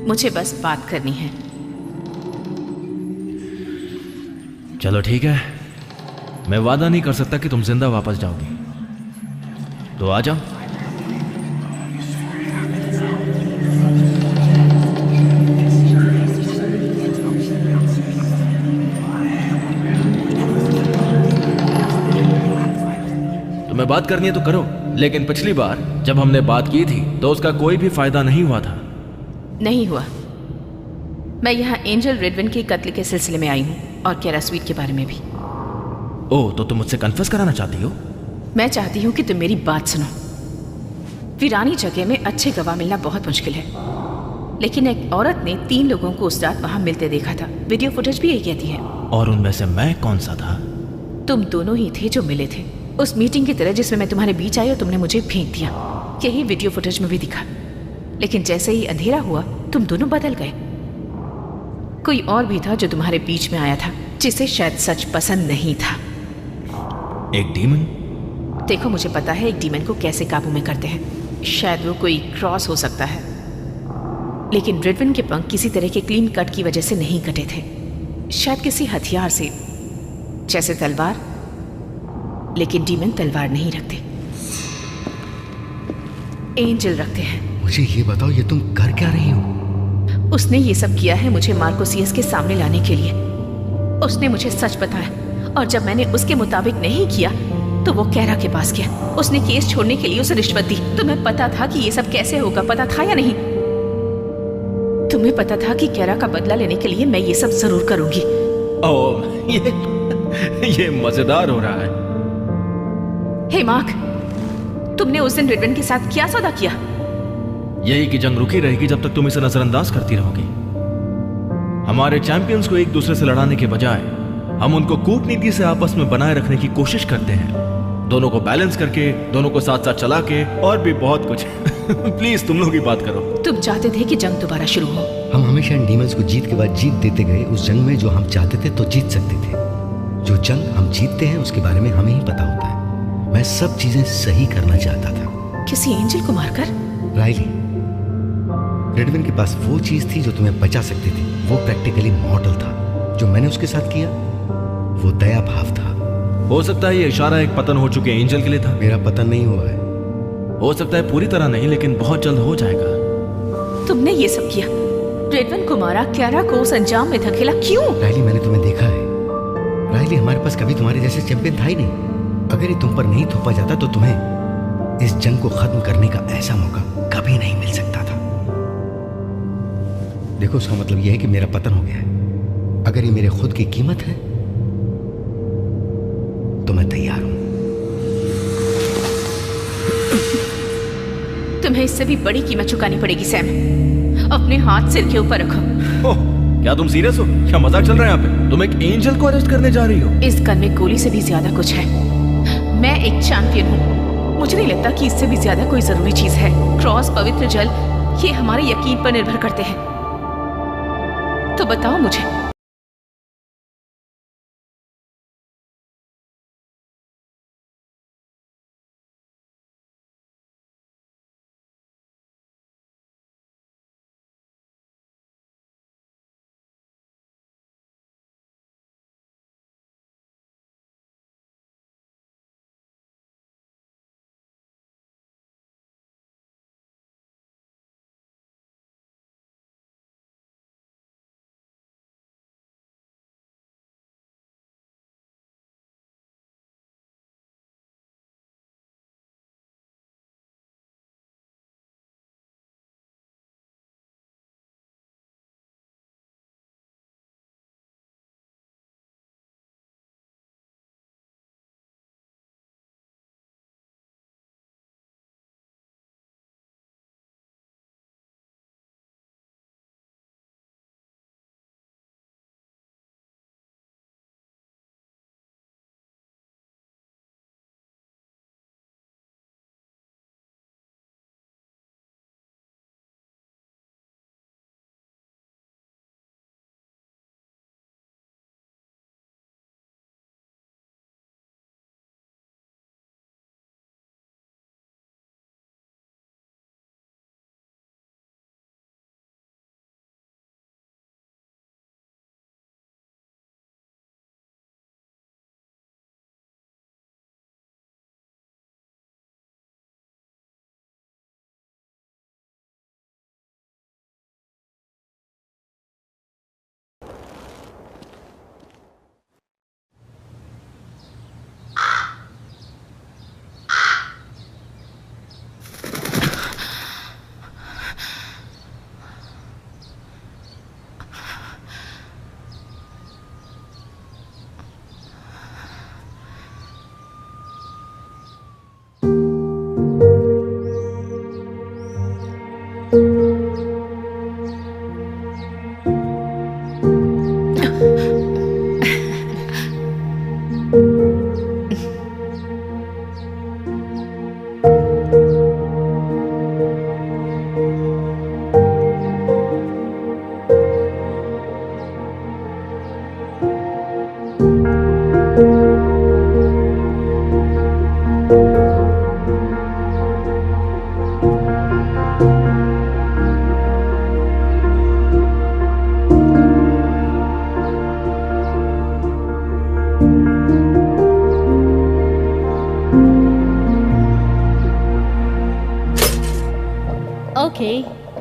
मुझे बस बात करनी है। चलो ठीक है, मैं वादा नहीं कर सकता कि तुम जिंदा वापस जाओगी, तो आ जाओ। तुम्हें बात करनी है तो करो, लेकिन पिछली बार जब हमने बात की थी तो उसका कोई भी फायदा नहीं हुआ था। नहीं हुआ। मैं यहाँ एंजल रेडविन के कत्ल के सिलसिले में आई हूँ, और केरा स्वीट के बारे में भी। ओह, तो तुम मुझसे कन्फेस कराना चाहती हो? मैं चाहती हूँ कि तुम मेरी बात सुनो। वीरानी जगह में अच्छे गवाह मिलना बहुत मुश्किल है, लेकिन एक औरत ने 3 लोगों को उस रात वहाँ मिलते देखा था। वीडियो फुटेज भी यही कहती है। और उनमें से मैं कौन सा था? तुम दोनों ही थे जो मिले थे, उस मीटिंग की तरह जिसमें मैं तुम्हारे बीच आई और तुमने मुझे फेंक दिया। यही वीडियो फुटेज में भी दिखा। लेकिन जैसे ही अंधेरा हुआ तुम दोनों बदल गए। कोई और भी था जो तुम्हारे बीच में आया था, जिसे शायद सच पसंद नहीं था। एक डीमन? देखो, मुझे पता है एक डीमन को कैसे काबू में करते हैं। शायद वो कोई क्रॉस हो सकता है, लेकिन रेडविन के पंख किसी तरह के क्लीन कट की वजह से नहीं कटे थे। शायद किसी हथियार से, जैसे तलवार, लेकिन डीमन तलवार नहीं रखते, एंजल रखते हैं। मुझे ये बताओ, ये तुम कर क्या रही हो? उसने ये सब किया है मुझे मार्कोसियस के सामने लाने के लिए। उसने मुझे सच बताया और जब मैंने उसके मुताबिक नहीं किया तो वो कैरा के पास गया। उसने केस छोड़ने के लिए उसे रिश्वत दी। तुम्हें पता था कि ये सब कैसे होगा, पता था या नहीं? तुम्हें पता था कि कैरा का बदला लेने के लिए मैं ये सब जरूर करूंगी। ओह, ये मजेदार हो रहा है। हे मार्क, तुमने उस दिन रिडवन के साथ क्या सौदा किया? यही कि जंग रुकी रहेगी जब तक तुम इसे नजरअंदाज करती रहोगी। हमारे चैंपियंस को एक दूसरे से लड़ाने के बजाय हम उनको कूटनीति से आपस में बनाए रखने की कोशिश करते हैं, दोनों को बैलेंस करके, दोनों को साथ साथ चला के, और भी बहुत कुछ। प्लीज तुम लोग ही बात करो। तुम चाहते थे कि जंग दोबारा शुरू हो। हम हमेशा इन डीमंस को जीत के बाद जीत देते गए। उस जंग में जो हम चाहते थे तो जीत सकते थे। जो जंग हम जीतते हैं उसके बारे में हमें ही पता होता है। मैं सब चीजें सही करना चाहता था। किसी एंजल को मारकर? राइली, रेडविन के पास वो चीज थी जो तुम्हें बचा सकती थी। वो प्रैक्टिकली मॉडल था। जो मैंने उसके साथ किया वो दया भाव था। हो सकता है ये इशारा एक पतन हो चुके एंजल के लिए था। मेरा पतन नहीं हुआ है। हो सकता है पूरी तरह नहीं, लेकिन बहुत जल्द हो जाएगा। तुमने ये सब किया, रेडवन को मारा, क्यारा को उस अंजाम में धकेला, क्यों? राइली, मैंने तुम्हें देखा है। राइली, हमारे पास कभी तुम्हारे जैसे चैंपियन था ही नहीं। अगर ये तुम पर नहीं थोपा जाता तो तुम्हें इस जंग को खत्म करने का ऐसा मौका कभी नहीं मिल सकता था। देखो, उसका मतलब यह है कि मेरा पतन हो गया है। अगर ये मेरे खुद की कीमत है तो मैं तैयार हूं। तुम्हें इससे भी बड़ी कीमत चुकानी पड़ेगी सैम। अपने हाथ सिर के ऊपर रखो। ओह, क्या तुम सीरियस हो? क्या मजाक चल रहा है यहाँ पे? तुम एक एंजल को अरेस्ट करने जा रही हो? इस गन में गोली से भी ज्यादा कुछ है। मैं एक चैंपियन हूँ। मुझे नहीं लगता कि इससे भी ज्यादा कोई जरूरी चीज है। क्रॉस, पवित्र जल, ये हमारे यकीन पर निर्भर करते हैं। तो बताओ मुझे,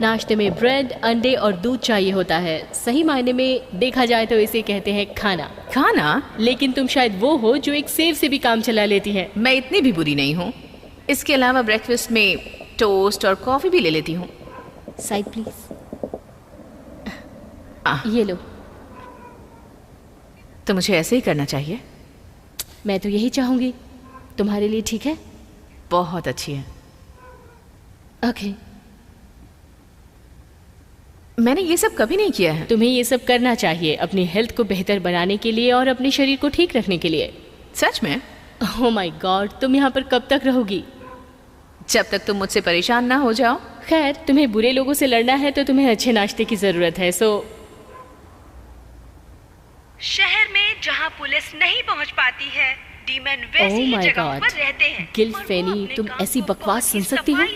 नाश्ते में ब्रेड, अंडे और दूध चाहिए होता है। सही मायने में देखा जाए तो इसे कहते हैं खाना। खाना? लेकिन तुम शायद वो हो जो एक सेव से भी काम चला लेती है। मैं इतनी भी बुरी नहीं हूँ। इसके अलावा ब्रेकफास्ट में टोस्ट और कॉफी भी ले लेती हूँ। Side please. ये लो। तो मुझे ऐसे ही करना चाहिए? मैं तो यही चाहूंगी। तुम्हारे लिए ठीक है? बहुत अच्छी है। ओके। मैंने ये सब कभी नहीं किया है। तुम्हें ये सब करना चाहिए अपनी हेल्थ को बेहतर बनाने के लिए और अपने शरीर को ठीक रखने के लिए। सच में? ओह माय गॉड, तुम यहाँ पर कब तक रहोगी? जब तक तुम मुझसे परेशान ना हो जाओ। खैर, तुम्हें बुरे लोगों से लड़ना है तो तुम्हें अच्छे नाश्ते की जरूरत है। शहर में जहाँ पुलिस नहीं पहुँच पाती है, डीमन वैसी ही जगहों पर रहते हैं। गिल फेनी, तुम ऐसी बकवास सुन सकती हो?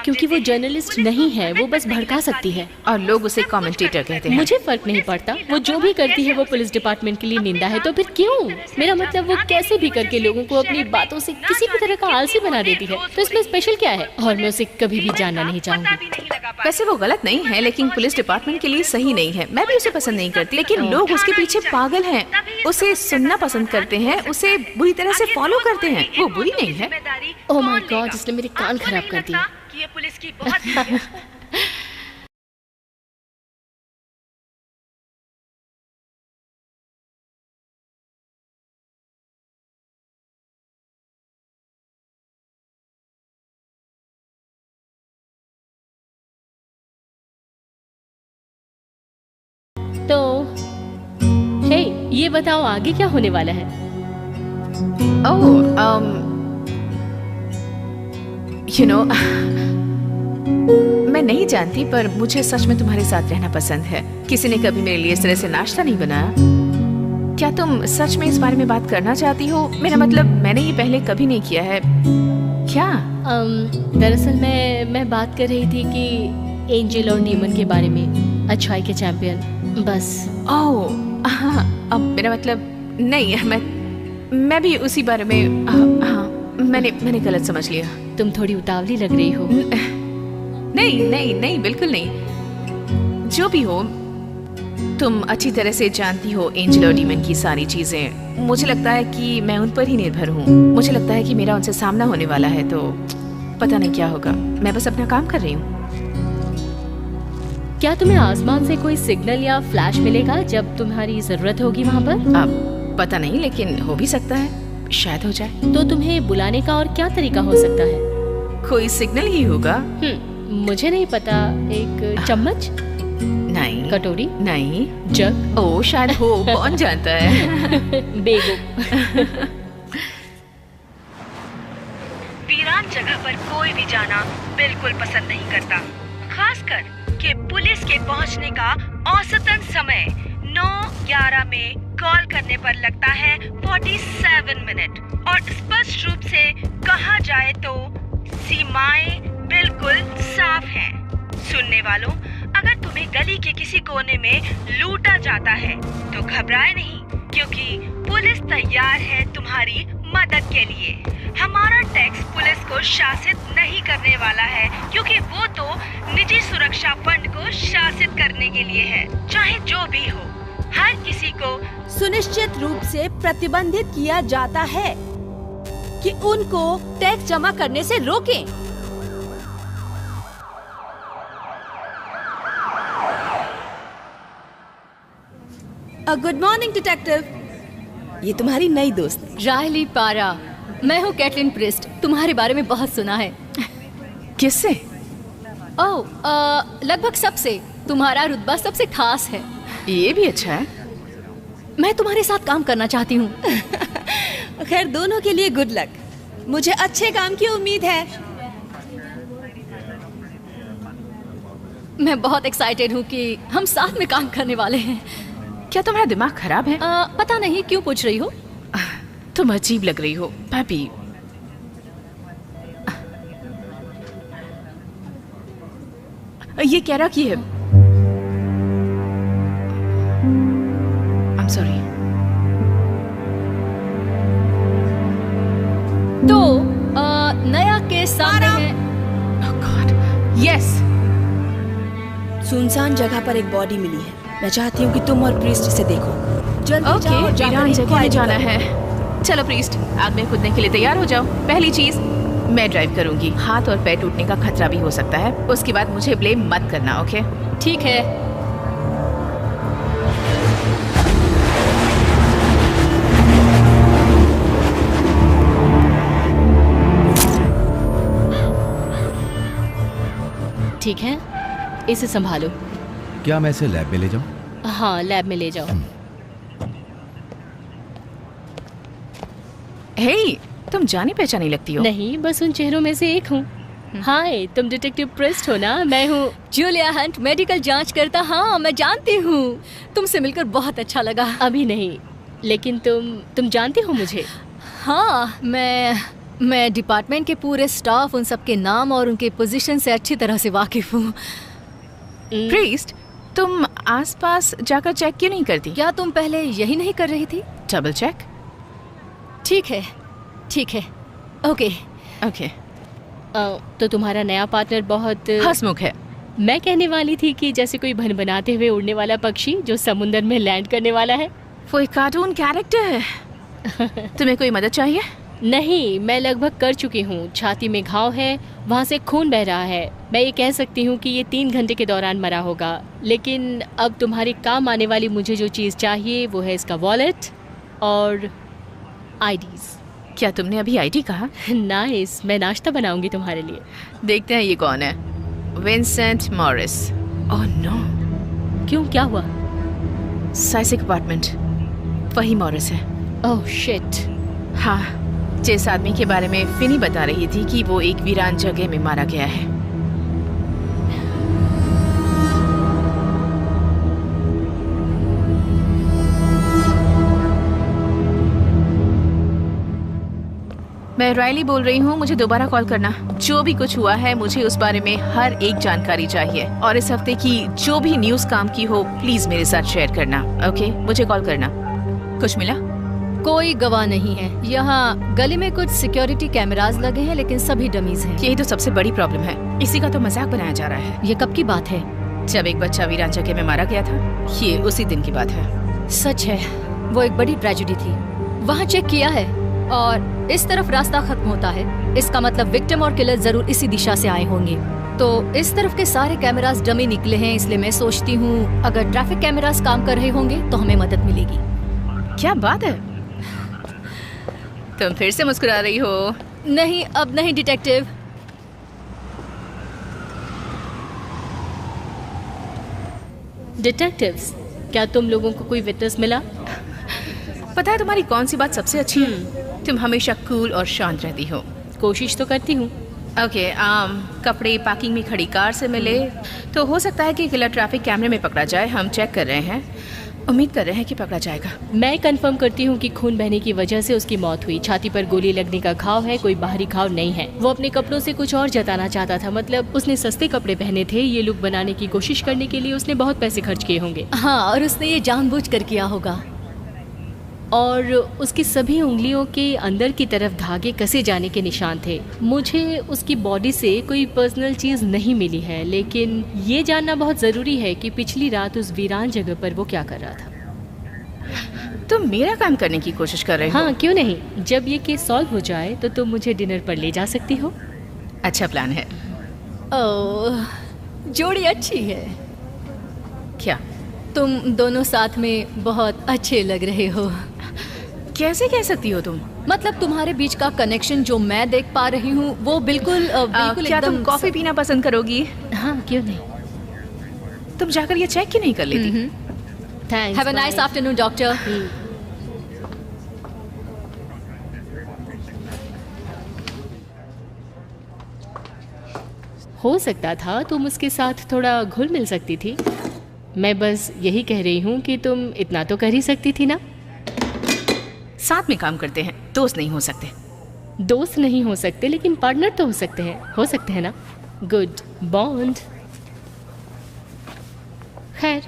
क्योंकि वो जर्नलिस्ट नहीं है, वो बस भड़का सकती है। और लोग उसे कमेंटेटर कहते हैं। मुझे फर्क नहीं पड़ता, वो जो भी करती है वो पुलिस डिपार्टमेंट के लिए निंदा है। तो फिर क्यों? मेरा मतलब वो कैसे भी करके लोगों को अपनी बातों से किसी भी तरह का आलसी बना देती है। तो इसमें स्पेशल क्या है? और मैं उसे कभी भी जानना नहीं चाहूंगी। वैसे वो गलत नहीं है, लेकिन पुलिस डिपार्टमेंट के लिए सही नहीं है। मैं भी उसे पसंद नहीं करती, लेकिन लोग उसके पीछे पागल हैं। उसे सुनना पसंद करते हैं, उसे बुरी तरह से फॉलो करते हैं। वो बुरी नहीं है। ओह माय गॉड, इसने मेरे कान खराब कर दिए। ये पुलिस की बहुत तो हे, ये बताओ आगे क्या होने वाला है? यू नो, मैं नहीं जानती, पर मुझे सच में तुम्हारे साथ रहना पसंद है। किसी ने कभी मेरे लिए इस तरह से नाश्ता नहीं बनाया। क्या तुम सच में इस बारे में बात करना चाहती हो? मेरा मतलब, मैंने ये पहले कभी नहीं किया है। क्या? दरअसल मैं बात कर रही थी कि एंजल और डीमन के बारे में, अच्छाई के चैंपियन। बस। ओह हाँ, अब मेरा मतलब नहीं, मैं भी उसी बारे में। हाँ, मैंने गलत समझ लिया। तुम थोड़ी उतावली लग रही हो। नहीं नहीं नहीं, बिल्कुल नहीं। जो भी हो, तुम अच्छी तरह से जानती हो एंजल और डीमन की सारी चीजें। मुझे लगता है कि मैं उन पर ही निर्भर हूँ। मुझे लगता है कि मेरा उनसे सामना होने वाला है, तो पता नहीं क्या होगा। मैं बस अपना काम कर रही हूँ। क्या तुम्हें आसमान से कोई सिग्नल या फ्लैश मिलेगा जब तुम्हारी जरूरत होगी वहाँ पर? अब पता नहीं, लेकिन हो भी सकता है, शायद हो जाए। तो तुम्हें बुलाने का और क्या तरीका हो सकता है? कोई सिग्नल ही होगा। मुझे नहीं पता। एक चम्मच? नहीं। कटोरी? नहीं। जग? ओ शायद हो, कौन जानता है। बेगो। वीरान जगह पर कोई भी जाना बिल्कुल पसंद नहीं करता, खासकर कि पुलिस के पहुंचने का औसतन समय 9:11 में कॉल करने पर लगता है 47 मिनट। और स्पष्ट रूप से कहा जाए तो सीमाएं बिल्कुल साफ हैं। सुनने वालों, अगर तुम्हें गली के किसी कोने में लूटा जाता है तो घबराए नहीं, क्योंकि पुलिस तैयार है तुम्हारी मदद के लिए। हमारा टैक्स पुलिस को शासित नहीं करने वाला है, क्योंकि वो तो निजी सुरक्षा फंड को शासित करने के लिए है। चाहे जो भी हो, हर किसी को सुनिश्चित रूप से प्रतिबंधित किया जाता है कि उनको टैक्स जमा करने से रोकें। Good morning detective. ये तुम्हारी नई दोस्त रायली पारा। मैं हूँ कैटलिन प्रिस्ट। तुम्हारे बारे में बहुत सुना है। किससे? ओह, लगभग सबसे। तुम्हारा रुतबा सबसे खास है। ये भी अच्छा है। मैं तुम्हारे साथ काम करना चाहती हूँ। खैर, दोनों के लिए गुड लक। मुझे अच्छे काम की उम्मीद है। मैं बहुत एक्साइटेड हूँ कि हम साथ में काम करने वाले हैं। क्या तुम्हारा दिमाग खराब है? पता नहीं, क्यों पूछ रही हो? तुम अजीब लग रही हो भाभी। ये कह रहा कि है। I'm sorry। तो नया केस सामने है। Oh God, yes। सुनसान जगह पर एक बॉडी मिली है। मैं चाहती हूँ कि तुम और प्रीस्ट इसे देखो। जल्दी ओके, जाओ और जाकर वीरान जगह में inquiry जाना करो। है। चलो प्रीस्ट, आग में कूदने के लिए तैयार हो जाओ। पहली चीज, मैं ड्राइव करूंगी। हाथ और पैर टूटने का खतरा भी हो सकता है। उसके बाद मुझे ब्लेम मत करना, ओके? ठीक है। ठीक है, इसे संभालो। क्या मैं इसे लैब में ले जाऊं? हाँ, लैब में ले जाओ। हे, तुम जानी पहचानी लगती हो। नहीं, बस उन चेहरों में से एक हूँ। हाय, तुम डिटेक्टिव प्रेस्ट हो ना? मैं हूँ जूलिया हंट, मेडिकल जांच करता। हाँ, मैं जानती हूँ। तुमसे मिलकर बहुत अच्छा लगा। अभी नहीं, लेकिन तुम जानती हो मुझे? हाँ, मैं डिपार्टमेंट के पूरे स्टाफ, उन सबके नाम और उनके पोजीशन से अच्छी तरह से वाकिफ हूँ। प्रीस्ट, तुम आसपास जाकर चेक क्यों नहीं करती? क्या तुम पहले यही नहीं कर रही थी? Double check. ठीक है, ठीक है, ओके ओके। तो तुम्हारा नया पार्टनर बहुत हंसमुख है। मैं कहने वाली थी कि जैसे कोई भनभनाते हुए उड़ने वाला पक्षी जो समुद्र में लैंड करने वाला है। वो एक कार्टून कैरेक्टर है। तुम्हें कोई मदद चाहिए? नहीं, मैं लगभग कर चुकी हूँ। छाती में घाव है, वहाँ से खून बह रहा है। मैं ये कह सकती हूँ कि ये 3 घंटे के दौरान मरा होगा। लेकिन अब तुम्हारे काम आने वाली मुझे जो चीज़ चाहिए वो है इसका वॉलेट और आईडीज़। क्या तुमने अभी आईडी कहा? नाइस, मैं नाश्ता बनाऊंगी तुम्हारे लिए। देखते हैं ये कौन है। Vincent Morris. Oh no. क्यों, क्या हुआ? साइसिक अपार्टमेंट, वही मॉरिस है। Oh shit. हाँ, जिस आदमी के बारे में फिनी बता रही थी कि वो एक वीरान जगह में मारा गया है। मैं रायली बोल रही हूँ, मुझे दोबारा कॉल करना। जो भी कुछ हुआ है मुझे उस बारे में हर एक जानकारी चाहिए, और इस हफ्ते की जो भी न्यूज़ काम की हो प्लीज मेरे साथ शेयर करना, ओके? मुझे कॉल करना। कुछ मिला? कोई गवाह नहीं है। यहाँ गली में कुछ सिक्योरिटी कैमरास लगे हैं, लेकिन सभी डमीज हैं। यही तो सबसे बड़ी प्रॉब्लम है। इसी का तो मजाक बनाया जा रहा है। ये कब की बात है? जब एक बच्चा वीरान जगह में मारा गया था। ये उसी दिन की बात है। सच है, वो एक बड़ी ट्रेजेडी थी। वहाँ चेक किया है और इस तरफ रास्ता खत्म होता है। इसका मतलब विक्टिम और किलर जरूर इसी दिशा से आए होंगे। तो इस तरफ के सारे कैमरास डमी निकले हैं, इसलिए मैं सोचती हूँ अगर ट्रैफिक कैमरास काम कर रहे होंगे तो हमें मदद मिलेगी। क्या बात है, तुम फिर से मुस्कुरा रही हो। नहीं, अब नहीं डिटेक्टिव। डिटेक्टिव्स, क्या तुम लोगों को कोई विटनेस मिला? पता है तुम्हारी कौन सी बात सबसे अच्छी है? तुम हमेशा कूल और शांत रहती हो। कोशिश तो करती हूँ। ओके, कपड़े पार्किंग में खड़ी कार से मिले, तो हो सकता है कि किलर ट्रैफिक कैमरे में पकड़ा जाए। हम चेक कर रहे हैं, उम्मीद कर रहे हैं कि पकड़ा जाएगा। मैं कंफर्म करती हूँ कि खून बहने की वजह से उसकी मौत हुई। छाती पर गोली लगने का घाव है, कोई बाहरी घाव नहीं है। वो अपने कपड़ों से कुछ और जताना चाहता था, मतलब उसने सस्ते कपड़े पहने थे। ये लुक बनाने की कोशिश करने के लिए उसने बहुत पैसे खर्च किए होंगे। हाँ, और उसने ये जानबूझकर किया होगा। और उसकी सभी उंगलियों के अंदर की तरफ धागे कसे जाने के निशान थे। मुझे उसकी बॉडी से कोई पर्सनल चीज़ नहीं मिली है, लेकिन ये जानना बहुत ज़रूरी है कि पिछली रात उस वीरान जगह पर वो क्या कर रहा था। तुम मेरा काम करने की कोशिश कर रहे हो? हाँ, क्यों नहीं। जब ये केस सॉल्व हो जाए तो तुम मुझे डिनर पर ले जा सकती हो। अच्छा प्लान है। ओह, जोड़ी अच्छी है। क्या? तुम दोनों साथ में बहुत अच्छे लग रहे हो। कैसे कह सकती हो तुम? मतलब तुम्हारे बीच का कनेक्शन जो मैं देख पा रही हूँ वो बिल्कुल क्या तुम कॉफी पीना पसंद करोगी? हाँ, क्यों नहीं। तुम जाकर ये चेक क्यों नहीं कर लेती? Thanks. Have a nice afternoon doctor. हो सकता था तुम उसके साथ थोड़ा घुल मिल सकती थी। मैं बस यही कह रही हूँ कि तुम इतना तो कर ही सकती थी ना। साथ में काम करते हैं, दोस्त नहीं हो सकते। दोस्त नहीं हो सकते, लेकिन पार्टनर तो हो सकते हैं ना। Good bond. खैर,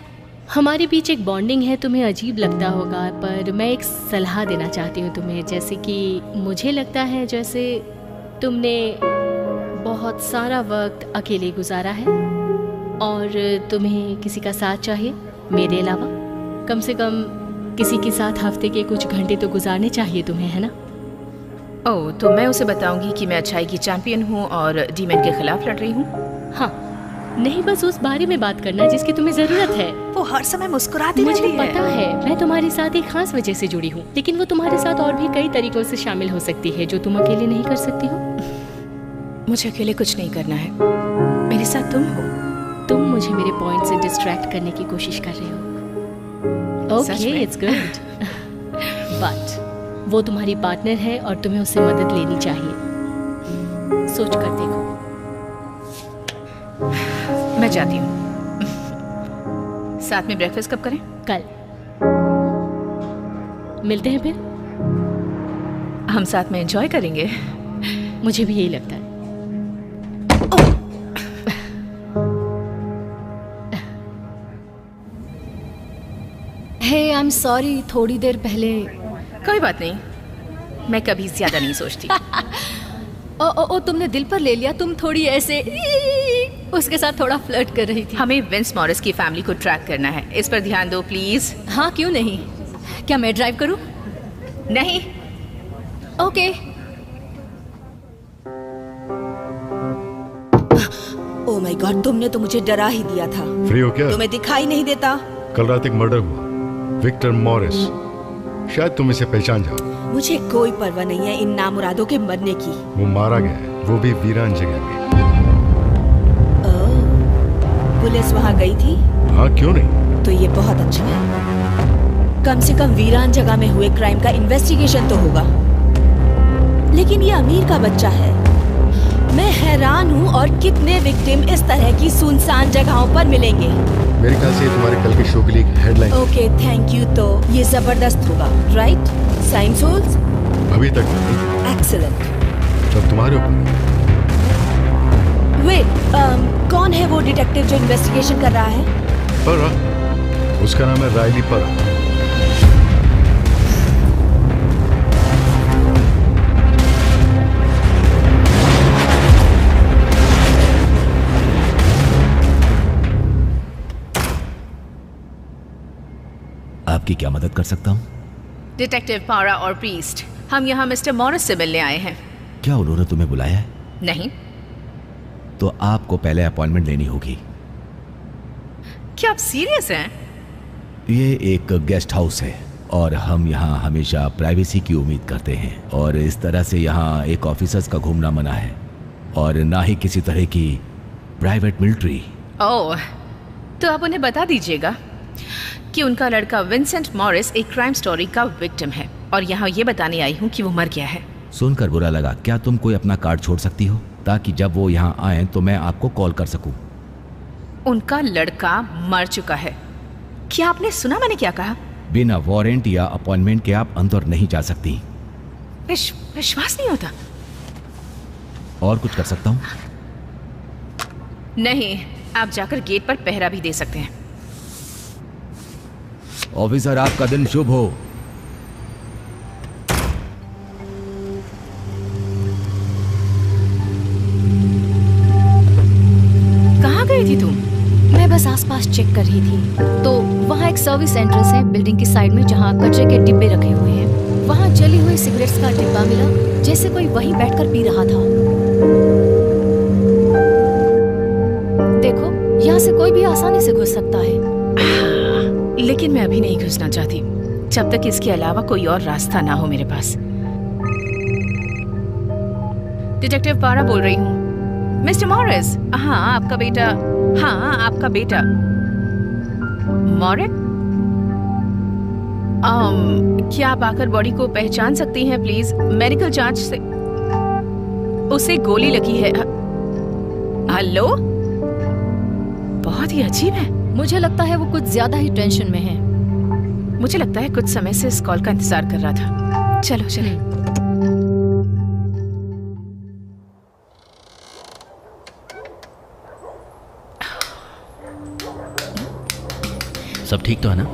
हमारे बीच एक बॉन्डिंग है। तुम्हें अजीब लगता होगा, पर मैं एक सलाह देना चाहती हूँ तुम्हें। जैसे कि मुझे लगता है जैसे तुमने बहुत सारा वक्त अकेले गुजारा है। और तुम्हें किसी का साथ चाहिए मेरे अलावा? कम से कम किसी के साथ हफ्ते के कुछ घंटे तो गुजारने चाहिए तुम्हें, है ना? ओह, तो मैं उसे बताऊंगी कि मैं अच्छाई की चैंपियन हूँ और डीमन के खिलाफ लड़ रही हूँ? हाँ, नहीं बस उस बारे में बात करना जिसकी तुम्हें जरूरत है। वो हर समय मुस्कुराती रहती है। मुझे पता है, मैं तुम्हारे साथ एक खास वजह से जुड़ी हूँ, लेकिन वो तुम्हारे साथ और भी कई तरीकों से शामिल हो सकती है जो तुम अकेले नहीं कर सकती हो। मुझे अकेले कुछ नहीं करना है, मेरे साथ तुम हो। तुम मुझे मेरे पॉइंट से डिस्ट्रैक्ट करने की कोशिश कर रहे हो। Okay, it's good. बट वो तुम्हारी पार्टनर है और तुम्हें उससे मदद लेनी चाहिए। सोच कर देखो। मैं जाती हूँ। साथ में ब्रेकफास्ट कब करें? कल मिलते हैं फिर। हम साथ में एंजॉय करेंगे। मुझे भी यही लगता है। हे आई एम सॉरी, थोड़ी देर पहले। कोई बात नहीं, मैं कभी ज्यादा नहीं सोचती। ओ तुमने दिल पर ले लिया। तुम थोड़ी ऐसे उसके साथ थोड़ा फ्लर्ट कर रही थी। हमें विंस मॉरिस की फैमिली को ट्रैक करना है, इस पर ध्यान दो प्लीज। हाँ, क्यों नहीं? क्या मैं ड्राइव करूं? नहीं। ओके। ओह माय गॉड, तुमने तो मुझे डरा ही दिया था। फ्री हो क्या? तुम्हें दिखाई नहीं देता? कल रात एक मर्डर हुआ, विक्टर मॉरिस। शायद तुम इसे पहचान जाओ। मुझे कोई परवाह नहीं है इन नामुरादों के मरने की। वो मारा गया है, वो भी वीरान जगह में। पुलिस वहाँ गई थी? हाँ, क्यों नहीं? तो ये बहुत अच्छा है। कम से कम वीरान जगह में हुए क्राइम का इन्वेस्टिगेशन तो होगा। लेकिन ये अमीर का बच्चा है। मैं हैरान हूँ, और कितने विक्टिम इस तरह की सुनसान जगहों पर मिलेंगे। मेरे ख्याल से ये तुम्हारे कल के शो के लिए हेडलाइन। Okay, thank you. तो ये जबरदस्त होगा, राइट? Science holes? अभी तक नहीं। एक्सीलेंट। तब तुम्हारे ऊपर। वेट, कौन है वो डिटेक्टिव जो इन्वेस्टिगेशन कर रहा है? परा, उसका नाम है रायली परा। आपकी क्या मदद कर सकता हूँ? डिटेक्टिव पारा और प्रीस्ट, हम यहाँ मिस्टर मॉरिस से मिलने आए हैं। क्या उन्होंने तुम्हें बुलाया है? नहीं। तो आपको पहले अपॉइंटमेंट लेनी होगी। क्या आप सीरियस हैं? ये एक गेस्ट हाउस है और हम यहाँ हमेशा प्राइवेसी की उम्मीद करते हैं, और इस तरह से यहाँ एक ऑफिसर्स का घूमना मना है, और ना ही किसी तरह की प्राइवेट मिलिट्री। ओह, तो आप उन्हें बता दीजिएगा कि उनका लड़का विंसेंट मॉरिस एक क्राइम स्टोरी का विक्टिम है, और यहाँ ये बताने आई हूँ कि वो मर गया है। सुनकर बुरा लगा। क्या तुम कोई अपना कार्ड छोड़ सकती हो, ताकि जब वो यहाँ आए तो मैं आपको कॉल कर सकूं? उनका लड़का मर चुका है। क्या आपने सुना मैंने क्या कहा? बिना वारंट या अपॉइंटमेंट के आप अंदर नहीं जा सकती। विश्वास नहीं होता। और कुछ कर सकता हूँ? नहीं, आप जाकर गेट पर पहरा भी दे सकते हैं। ऑफिसर, आपका दिन शुभ हो। कहाँ गई थी तुम? मैं बस आसपास चेक कर रही थी। तो वहाँ एक सर्विस एंट्रेंस है बिल्डिंग की साइड में, जहाँ कचरे के डिब्बे रखे हुए हैं। वहाँ जली हुई सिगरेट्स का डिब्बा मिला, जैसे कोई वहीं बैठकर पी रहा था। देखो, यहाँ से कोई भी आसानी से घुस सकता है। लेकिन मैं अभी नहीं घुसना चाहती, जब तक इसके अलावा कोई और रास्ता ना हो मेरे पास। डिटेक्टिव पारा बोल रही हूँ। मिस्टर मॉरिस, हाँ आपका बेटा। हाँ, आपका बेटा मॉरिस। क्या आप आकर बॉडी को पहचान सकती हैं प्लीज? मेडिकल जांच से उसे गोली लगी है। हेलो? बहुत ही अजीब है। मुझे लगता है वो कुछ ज्यादा ही टेंशन में है। मुझे लगता है कुछ समय से इस कॉल का इंतजार कर रहा था। चलो चलो। सब ठीक तो है ना?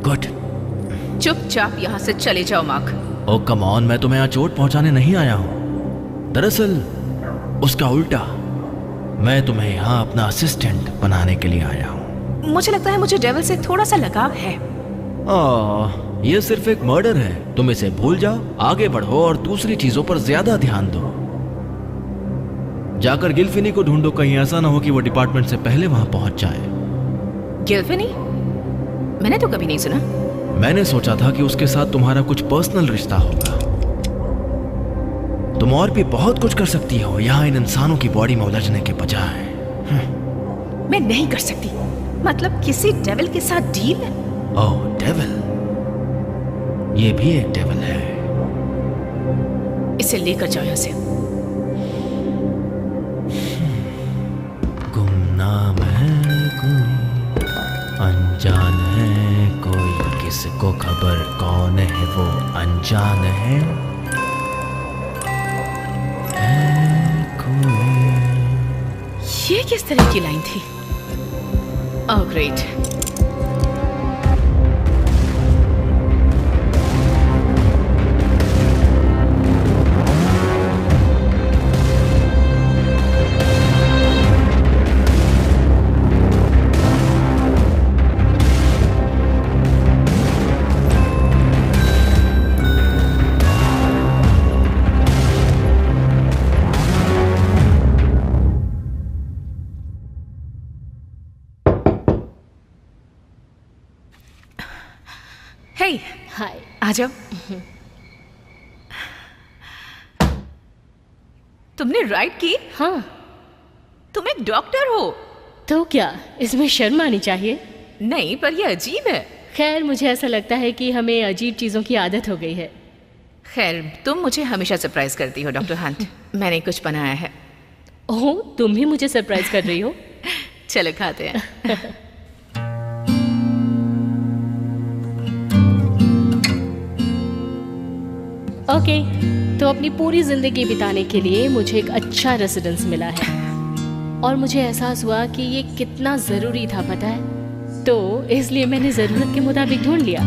गुड। चुपचाप यहाँ से चले जाओ मार्क। ओ कम ऑन, मैं तुम्हें यहाँ चोट पहुंचाने नहीं आया हूँ। दरअसल उसका उल्टा मैं तुम्हें यहाँ अपना असिस्टेंट बनाने के लिए आया हूँ। मुझे लगता है मुझे डेविल से थोड़ा सा लगाव है। ये सिर्फ एक मर्डर है, तुम इसे भूल जाओ, आगे बढ़ो और दूसरी चीजों पर ज्यादा ध्यान दो। जाकर गिल्फिनी को ढूंढो, कहीं ऐसा ना हो कि वो डिपार्टमेंट से पहले वहां पहुंच जाए। गिल्फिनी? मैंने तो कभी नहीं सुना। मैंने सोचा था कि उसके साथ तुम्हारा कुछ पर्सनल रिश्ता होगा। तुम और भी बहुत कुछ कर सकती हो यहाँ इन इंसानों की बॉडी में उलझने के बजाय। मैं नहीं कर सकती। मतलब किसी डेविल के साथ डील? ओह डेविल, ये भी एक डेविल है। इसे लेकर जाओ यहाँ से। गुमनाम है कोई, अनजान है कोई, किसको खबर कौन है वो अनजान है कोई। ये किस तरह की लाइन थी? Oh great. हाय, आ जाओ। तुमने राइड की? हाँ। तुम एक डॉक्टर हो तो क्या इसमें शर्म आनी चाहिए? नहीं, पर यह अजीब है। खैर, मुझे ऐसा लगता है कि हमें अजीब चीजों की आदत हो गई है। खैर, तुम मुझे हमेशा सरप्राइज करती हो डॉक्टर हंट। मैंने कुछ बनाया है। ओह, तुम भी मुझे सरप्राइज कर रही हो? चलो खाते हैं। ओके, तो अपनी पूरी जिंदगी बिताने के लिए मुझे एक अच्छा रेसिडेंस मिला है और मुझे एहसास हुआ कि ये कितना ज़रूरी था, पता है? तो इसलिए मैंने ज़रूरत के मुताबिक ढूंढ लिया।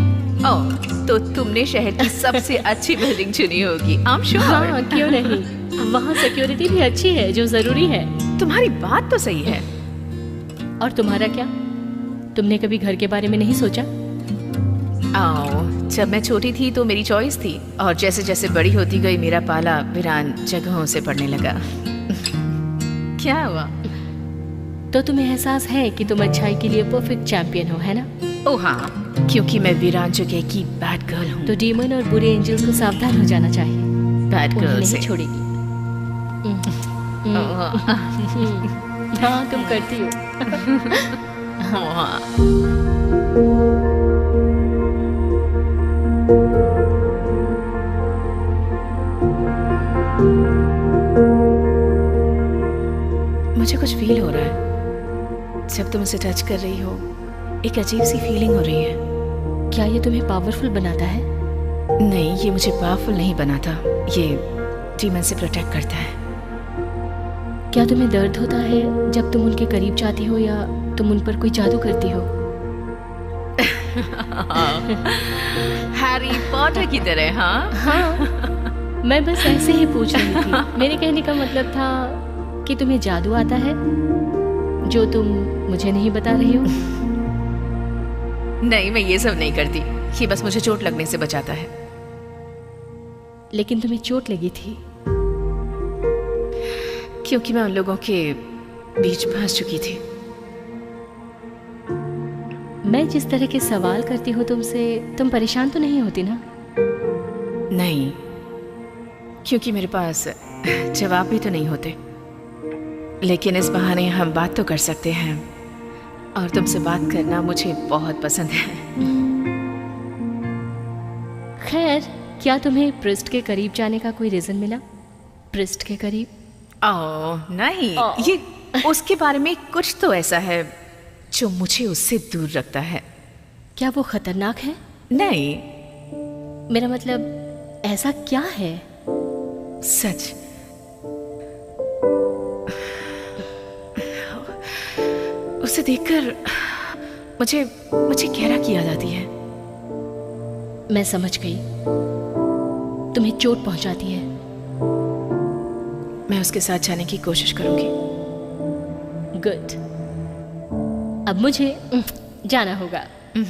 ओह, तो तुमने शहर की सबसे अच्छी बिल्डिंग चुनी होगी। I'm sure। हाँ, क्यों नहीं? वहाँ सिक्योरिटी भी अच्छी है, जो ज़रूरी है। तुम्हारी बात तो सही है। और तुम्हारा क्या? तुमने कभी घर के बारे में नहीं सोचा? जब मैं छोटी थी तो मेरी चॉइस थी, और जैसे जैसे बड़ी होती गई मेरा पाला वीरान जगहों से पड़ने लगा। क्या हुआ? तो तुम्हें एहसास है कि तुम अच्छाई के लिए परफेक्ट चैंपियन हो, है ना? ओह हाँ, क्योंकि मैं वीरान जगह की बैड गर्ल हूँ। तो डीमन और बुरे एंजल्स को सावधान हो जाना चाहिए। बैड गर्ल से नहीं छोड़ेगी। हाँ, तुम करती हो। हाँ। मुझे कुछ फील हो रहा है जब तुम उसे टच कर रही हो। एक अजीब सी फीलिंग हो रही है। क्या ये तुम्हें पावरफुल बनाता है? नहीं, ये मुझे पावरफुल नहीं बनाता। ये डीमन से प्रोटेक्ट करता है। क्या तुम्हें दर्द होता है जब तुम उनके करीब जाती हो या तुम उन पर कोई जादू करती हो? हैरी पॉटर की तरह। हाँ, मैं बस ऐसे ही पूछ रही थी। मेरे कहने का मतलब था कि तुम्हें जादू आता है जो तुम मुझे नहीं बता रही हो। नहीं, मैं ये सब नहीं करती। ये बस मुझे चोट लगने से बचाता है। लेकिन तुम्हें चोट लगी थी क्योंकि मैं उन लोगों के बीच फंस चुकी थी। मैं जिस तरह के सवाल करती हूँ तुमसे, तुम परेशान तो नहीं होती ना? नहीं, क्योंकि मेरे पास जवाब भी तो नहीं होते। लेकिन इस बहाने हम बात तो कर सकते हैं, और तुमसे बात करना मुझे बहुत पसंद है। खैर, क्या तुम्हें प्रिस्ट के करीब जाने का कोई रीजन मिला? प्रिस्ट के करीब? ओह नहीं, ये उसके बारे में कुछ तो ऐसा है जो मुझे उससे दूर रखता है। क्या वो खतरनाक है? नहीं, मेरा मतलब ऐसा क्या है? सच, उसे देखकर मुझे गहरा की याद आती है। मैं समझ गई, तुम्हें चोट पहुंचाती है। मैं उसके साथ जाने की कोशिश करूंगी। गुड। अब मुझे जाना होगा,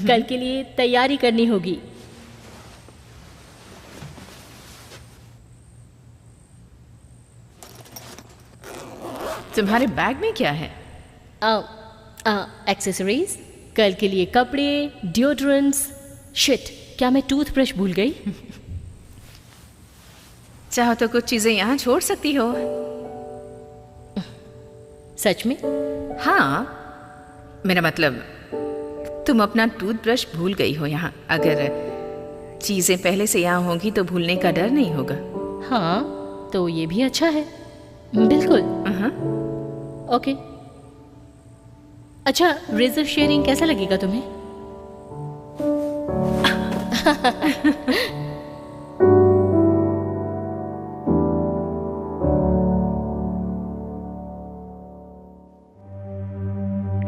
कल के लिए तैयारी करनी होगी। तुम्हारे बैग में क्या है? एक्सेसरीज, कल के लिए कपड़े, डिओड्रेंट्स। शिट, क्या मैं टूथब्रश भूल गई? चाहो तो कुछ चीजें यहाँ छोड़ सकती हो। सच में? हाँ, मेरा मतलब तुम अपना टूथब्रश भूल गई हो यहाँ। अगर चीजें पहले से यहाँ होंगी तो भूलने का डर नहीं होगा। हाँ, तो ये भी अच्छा है। बिल्कुल। ओके। अच्छा, रेजर शेयरिंग कैसा लगेगा तुम्हें?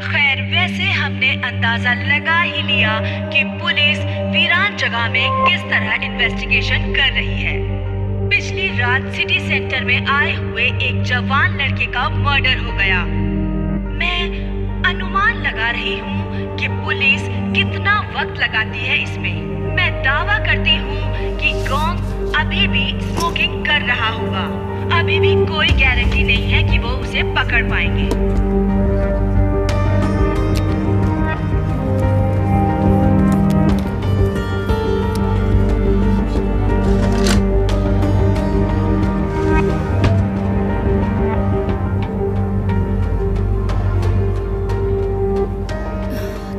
खैर, वैसे हमने अंदाजा लगा ही लिया कि पुलिस वीरान जगह में किस तरह इन्वेस्टिगेशन कर रही है। पिछली रात सिटी सेंटर में आए हुए एक जवान लड़के का मर्डर हो गया। मैं अनुमान लगा रही हूँ कि पुलिस कितना वक्त लगाती है इसमें। मैं दावा करती हूँ कि गॉन्ग अभी भी स्मोकिंग कर रहा होगा। अभी भी कोई गारंटी नहीं है कि वो उसे पकड़ पाएंगे।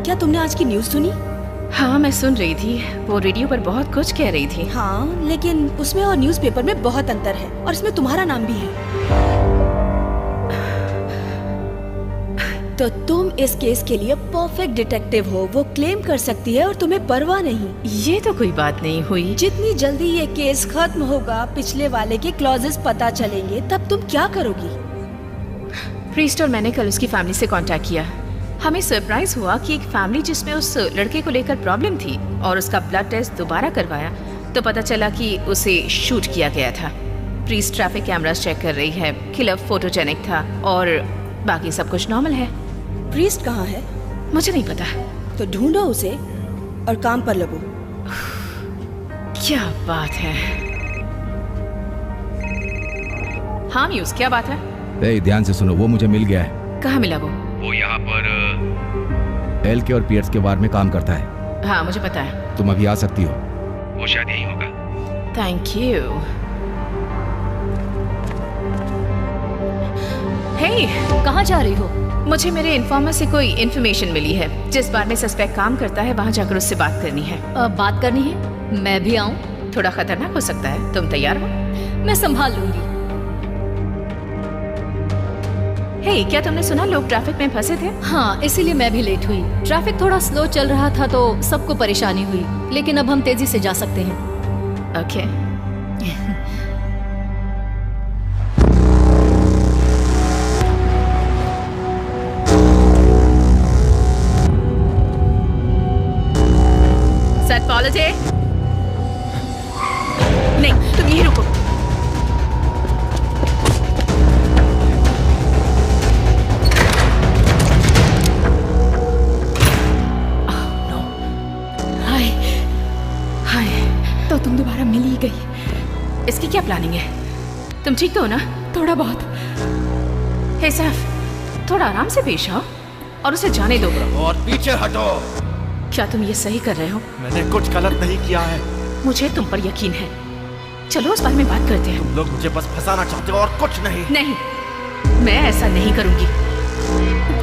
क्या तुमने आज की न्यूज़ सुनी? हाँ, मैं सुन रही थी। वो रेडियो पर बहुत कुछ कह रही थी। हाँ, लेकिन उसमें और न्यूज़पेपर में बहुत अंतर है, और इसमें तुम्हारा नाम भी है। तो तुम इस केस के लिए परफेक्ट डिटेक्टिव हो, वो क्लेम कर सकती है और तुम्हें परवाह नहीं। ये तो कोई बात नहीं हुई। जितनी जल्दी ये केस खत्म होगा, पिछले वाले के क्लॉजेस पता चलेंगे, तब तुम क्या करोगी? प्रीस्ट और मैंने कल उसकी फैमिली से कांटेक्ट किया। हमें सरप्राइज हुआ कि एक फैमिली जिसमें उस लड़के को लेकर प्रॉब्लम थी और उसका ब्लड टेस्ट दोबारा करवाया तो पता चला कि उसे शूट किया गया था। प्रीस्ट ट्रैफिक कैमरास चेक कर रही है। किलर फोटोजेनिक था और बाकी सब कुछ नॉर्मल है। प्रीस्ट कहाँ है? मुझे नहीं पता। तो ढूंढो उसे और काम पर लगो। क्या बात है। हाँ म्यूज, क्या बात है? ध्यान से सुनो, वो मुझे मिल गया है। कहाँ मिला वो? वो यहाँ पर एल के और पियर्स के बार में काम करता है। हाँ, मुझे पता है। तुम अभी आ सकती हो, वो शायद यही होगा। Thank you. हे, कहाँ जा रही हो? मुझे मेरे इन्फॉर्मर से कोई इन्फॉर्मेशन मिली है। जिस बार में सस्पेक्ट काम करता है वहाँ जाकर उससे बात करनी है। बात करनी है? मैं भी आऊँ? थोड़ा खतरनाक हो सकता है। तुम तैयार हो? मैं संभाल लूंगी। हे, क्या तुमने सुना लोग ट्रैफिक में फंसे थे? हाँ, इसीलिए मैं भी लेट हुई। ट्रैफिक थोड़ा स्लो चल रहा था तो सबको परेशानी हुई, लेकिन अब हम तेजी से जा सकते हैं। ओके। सर पॉलिजे? नहीं, तुम यहीं रुको। तो तुम दोबारा मिल ही गई। इसकी क्या प्लानिंग है? तुम ठीक तो हो ना? थोड़ा बहुत। हे सैफ, थोड़ा आराम से पेश आओ और उसे जाने दो। और पीछे हटो। क्या तुम ये सही कर रहे हो? मैंने कुछ गलत नहीं किया है। मुझे तुम पर यकीन है। चलो उस बारे में बात करते हैं। तुम लोग मुझे बस फंसाना चाहते हो और कुछ नहीं। नहीं, मैं ऐसा नहीं करूंगी।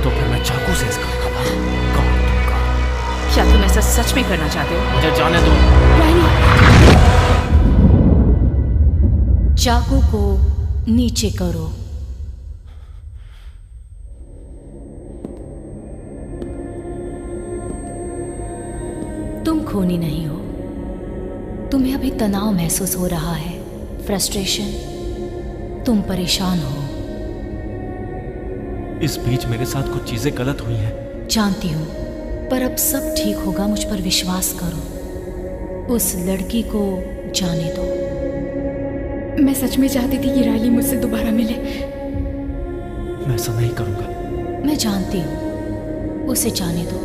तो फिर मैं चाकू से इसका कबाब काट दूंगा। क्या तुम ऐसा सच में करना चाहते हो? मुझे जाने दो। चाकू को नीचे करो। तुम खूनी नहीं हो। तुम्हें अभी तनाव महसूस हो रहा है, फ्रस्ट्रेशन। तुम परेशान हो। इस बीच मेरे साथ कुछ चीजें गलत हुई हैं। जानती हूँ, पर अब सब ठीक होगा। मुझ पर विश्वास करो। उस लड़की को जाने दो। मैं सच में चाहती थी कि रायली मुझसे दोबारा मिले। मैं ऐसा नहीं करूंगा। मैं जानती हूँ, उसे जाने दो।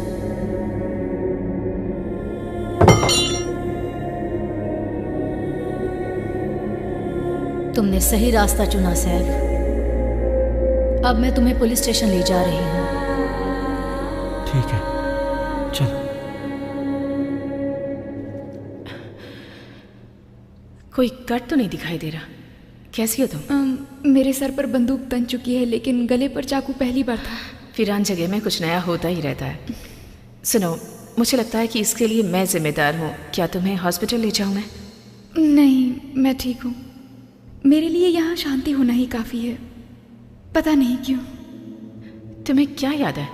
तुमने सही रास्ता चुना सैफ। अब मैं तुम्हें पुलिस स्टेशन ले जा रही हूँ। ठीक है, चल। कोई कट तो नहीं दिखाई दे रहा। कैसी हो तुम? मेरे सर पर बंदूक तन चुकी है, लेकिन गले पर चाकू पहली बार था। वीरान जगह में कुछ नया होता ही रहता है। सुनो, मुझे लगता है कि इसके लिए मैं जिम्मेदार हूँ। क्या तुम्हें हॉस्पिटल ले जाऊँ मैं? नहीं, मैं ठीक हूँ। मेरे लिए यहाँ शांति होना ही काफ़ी है। पता नहीं क्यों। तुम्हें क्या याद है?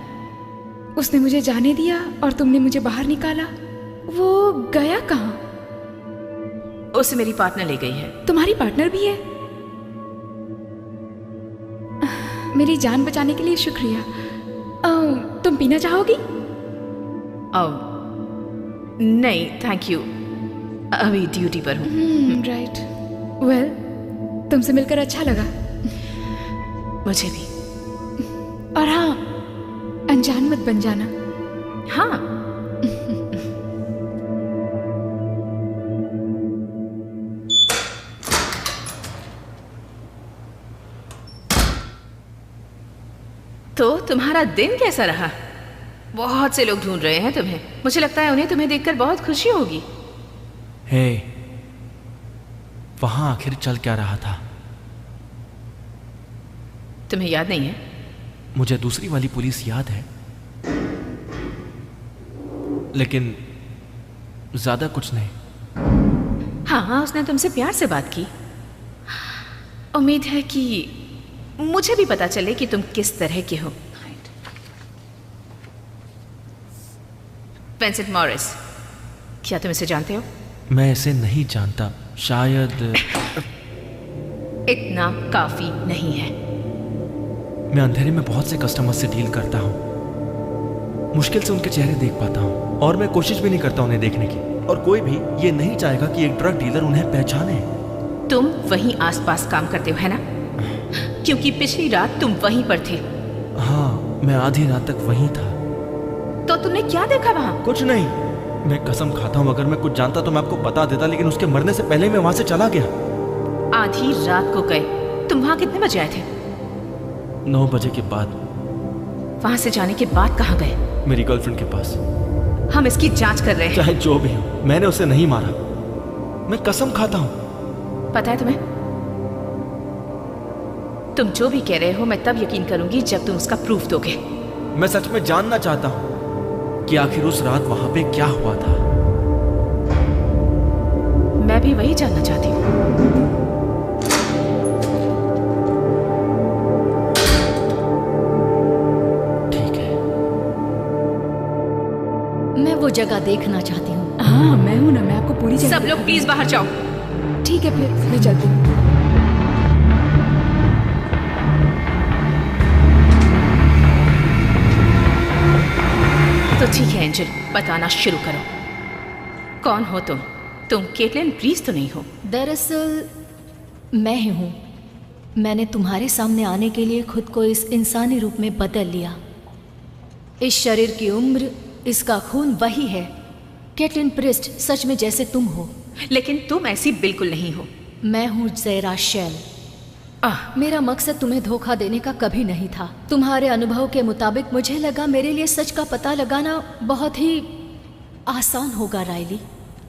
उसने मुझे जाने दिया और तुमने मुझे बाहर निकाला। वो गया कहाँ? उसे मेरी पार्टनर ले गई है। तुम्हारी पार्टनर भी है? मेरी जान बचाने के लिए शुक्रिया। तुम पीना चाहोगी? नहीं थैंक यू, अभी ड्यूटी पर हूँ। राइट। वेल, तुमसे मिलकर अच्छा लगा। मुझे भी। और हाँ, अनजान मत बन जाना। हाँ। तो तुम्हारा दिन कैसा रहा? बहुत से लोग ढूंढ रहे हैं तुम्हें। मुझे लगता है उन्हें तुम्हें देखकर बहुत खुशी होगी। हे, वहां आखिर चल क्या रहा था? तुम्हें याद नहीं है? मुझे दूसरी वाली पुलिस याद है, लेकिन ज्यादा कुछ नहीं। हाँ, उसने तुमसे प्यार से बात की। उम्मीद है कि मुझे भी पता चले कि तुम किस तरह के हो। विंसेंट मॉरिस, क्या तुम इसे जानते हो? मैं इसे नहीं जानता। शायद इतना काफी नहीं है। मैं अंधेरे में बहुत से कस्टमर से डील करता हूँ। मुश्किल से उनके चेहरे देख पाता हूँ, और मैं कोशिश भी नहीं करता उन्हें देखने की। और कोई भी ये नहीं चाहेगा कि एक ड्रग डीलर उन्हें पहचाने। तुम वहीं आसपास काम करते हो, है ना? क्योंकि पिछली रात तुम वहीं पर थे। हाँ, मैं आधी रात तक वहीं था। तो तुमने क्या देखा वहां? कुछ नहीं। मैं कसम खाता हूँ, अगर मैं कुछ जानता तो मैं आपको बता देता, लेकिन उसके मरने से पहले मैं वहां से चला गया। आधी रात को गए? तुम वहां कितने बजे आए थे? 9 बजे के बाद। वहां से जाने के बाद कहाँ गए? मेरी गर्लफ्रेंड के पास। हम इसकी जांच कर रहे हैं। चाहे जो भी हो, मैंने उसे नहीं मारा। मैं कसम खाता हूँ। पता है तुम्हें, तुम जो भी कह रहे हो मैं तब यकीन करूंगी जब तुम उसका प्रूफ दोगे। मैं सच में जानना चाहता हूँ कि आखिर उस रात वहां पे क्या हुआ था। मैं भी वही जानना चाहती हूँ। ठीक है। मैं वो जगह देखना चाहती हूँ। हाँ, मैं हूँ ना, मैं आपको पूरी जगह। सब लोग प्लीज बाहर जाओ। ठीक है, फिर मैं चलती हूँ। तो ठीक है एंजल, बताना शुरू करो। कौन हो तुम? तुम केटलिन ब्रीज तो नहीं हो? दरअसल मैं ही हूँ। मैंने तुम्हारे सामने आने के लिए खुद को इस इंसानी रूप में बदल लिया। इस शरीर की उम्र, इसका खून वही है। केटलिन प्रिस्ट सच में जैसे तुम हो। लेकिन तुम ऐसी बिल्कुल नहीं हो। मैं हूँ ज़ेरा शेल। मेरा मकसद तुम्हें धोखा देने का कभी नहीं था। तुम्हारे अनुभव के मुताबिक मुझे लगा मेरे लिए सच का पता लगाना बहुत ही आसान होगा रायली।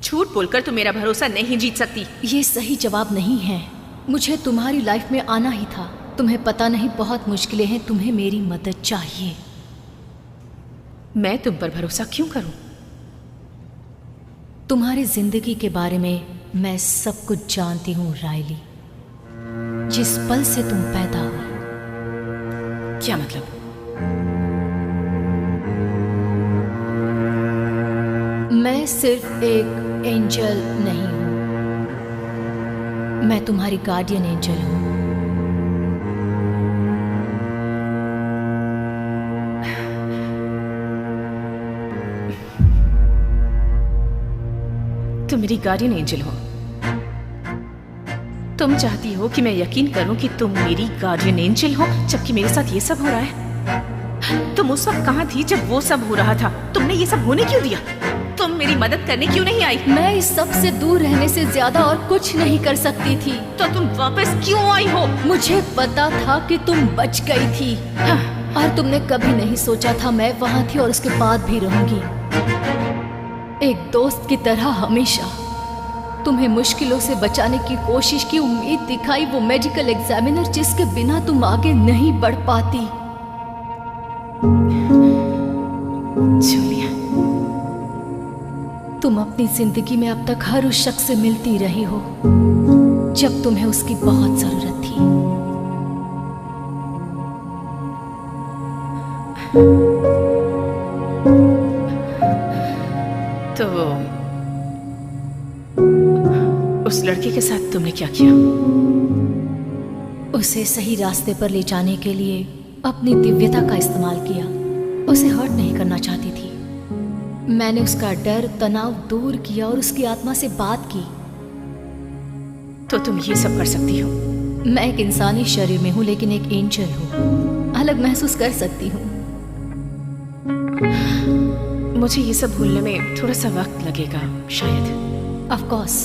झूठ बोलकर तुम मेरा भरोसा नहीं जीत सकती। ये सही जवाब नहीं है। मुझे तुम्हारी लाइफ में आना ही था। तुम्हें पता नहीं, बहुत मुश्किलें हैं। तुम्हें मेरी मदद चाहिए। मैं तुम पर भरोसा क्यों करूं? तुम्हारी जिंदगी के बारे में मैं सब कुछ जानती हूँ रायली। जिस पल से तुम पैदा हुई। क्या मतलब? मैं सिर्फ एक एंजल नहीं हूं, मैं तुम्हारी गार्डियन एंजल हूं। तुम मेरी गार्डियन एंजल हो। तुम चाहती हो कि मैं यकीन करूं कि तुम मेरी गार्डियन एंजल हो, जबकि मेरे साथ ये सब हो रहा है। तुम उस वक्त कहाँ थी जब वो सब हो रहा था? तुमने ये सब होने क्यों दिया? तुम मेरी मदद करने क्यों नहीं आई? मैं इस सब से दूर रहने से ज्यादा और कुछ नहीं कर सकती थी। तो तुम वापस क्यों आई हो? मुझे पता था कि तुम बच गई थी। और तुमने कभी नहीं सोचा था मैं वहाँ थी और उसके बाद भी रहूंगी। एक दोस्त की तरह हमेशा तुम्हें मुश्किलों से बचाने की कोशिश की, उम्मीद दिखाई, वो मेडिकल एग्जामिनर जिसके बिना तुम आगे नहीं बढ़ पाती। जूलिया, तुम अपनी जिंदगी में अब तक हर उस शख्स से मिलती रही हो जब तुम्हें उसकी बहुत जरूरत थी। तो उस लड़के के साथ तुमने क्या किया? उसे सही रास्ते पर ले जाने के लिए अपनी दिव्यता का इस्तेमाल किया। उसे हर्ट नहीं करना चाहती थी। मैंने उसका डर, तनाव दूर किया और उसकी आत्मा से बात की। तो तुम ये सब कर सकती हो? मैं एक इंसानी शरीर में हूँ लेकिन एक एंजल हूँ। अलग महसूस कर सकती हूँ। मुझे ये सब भूलने में थोड़ा सा वक्त लगेगा शायद। Of course.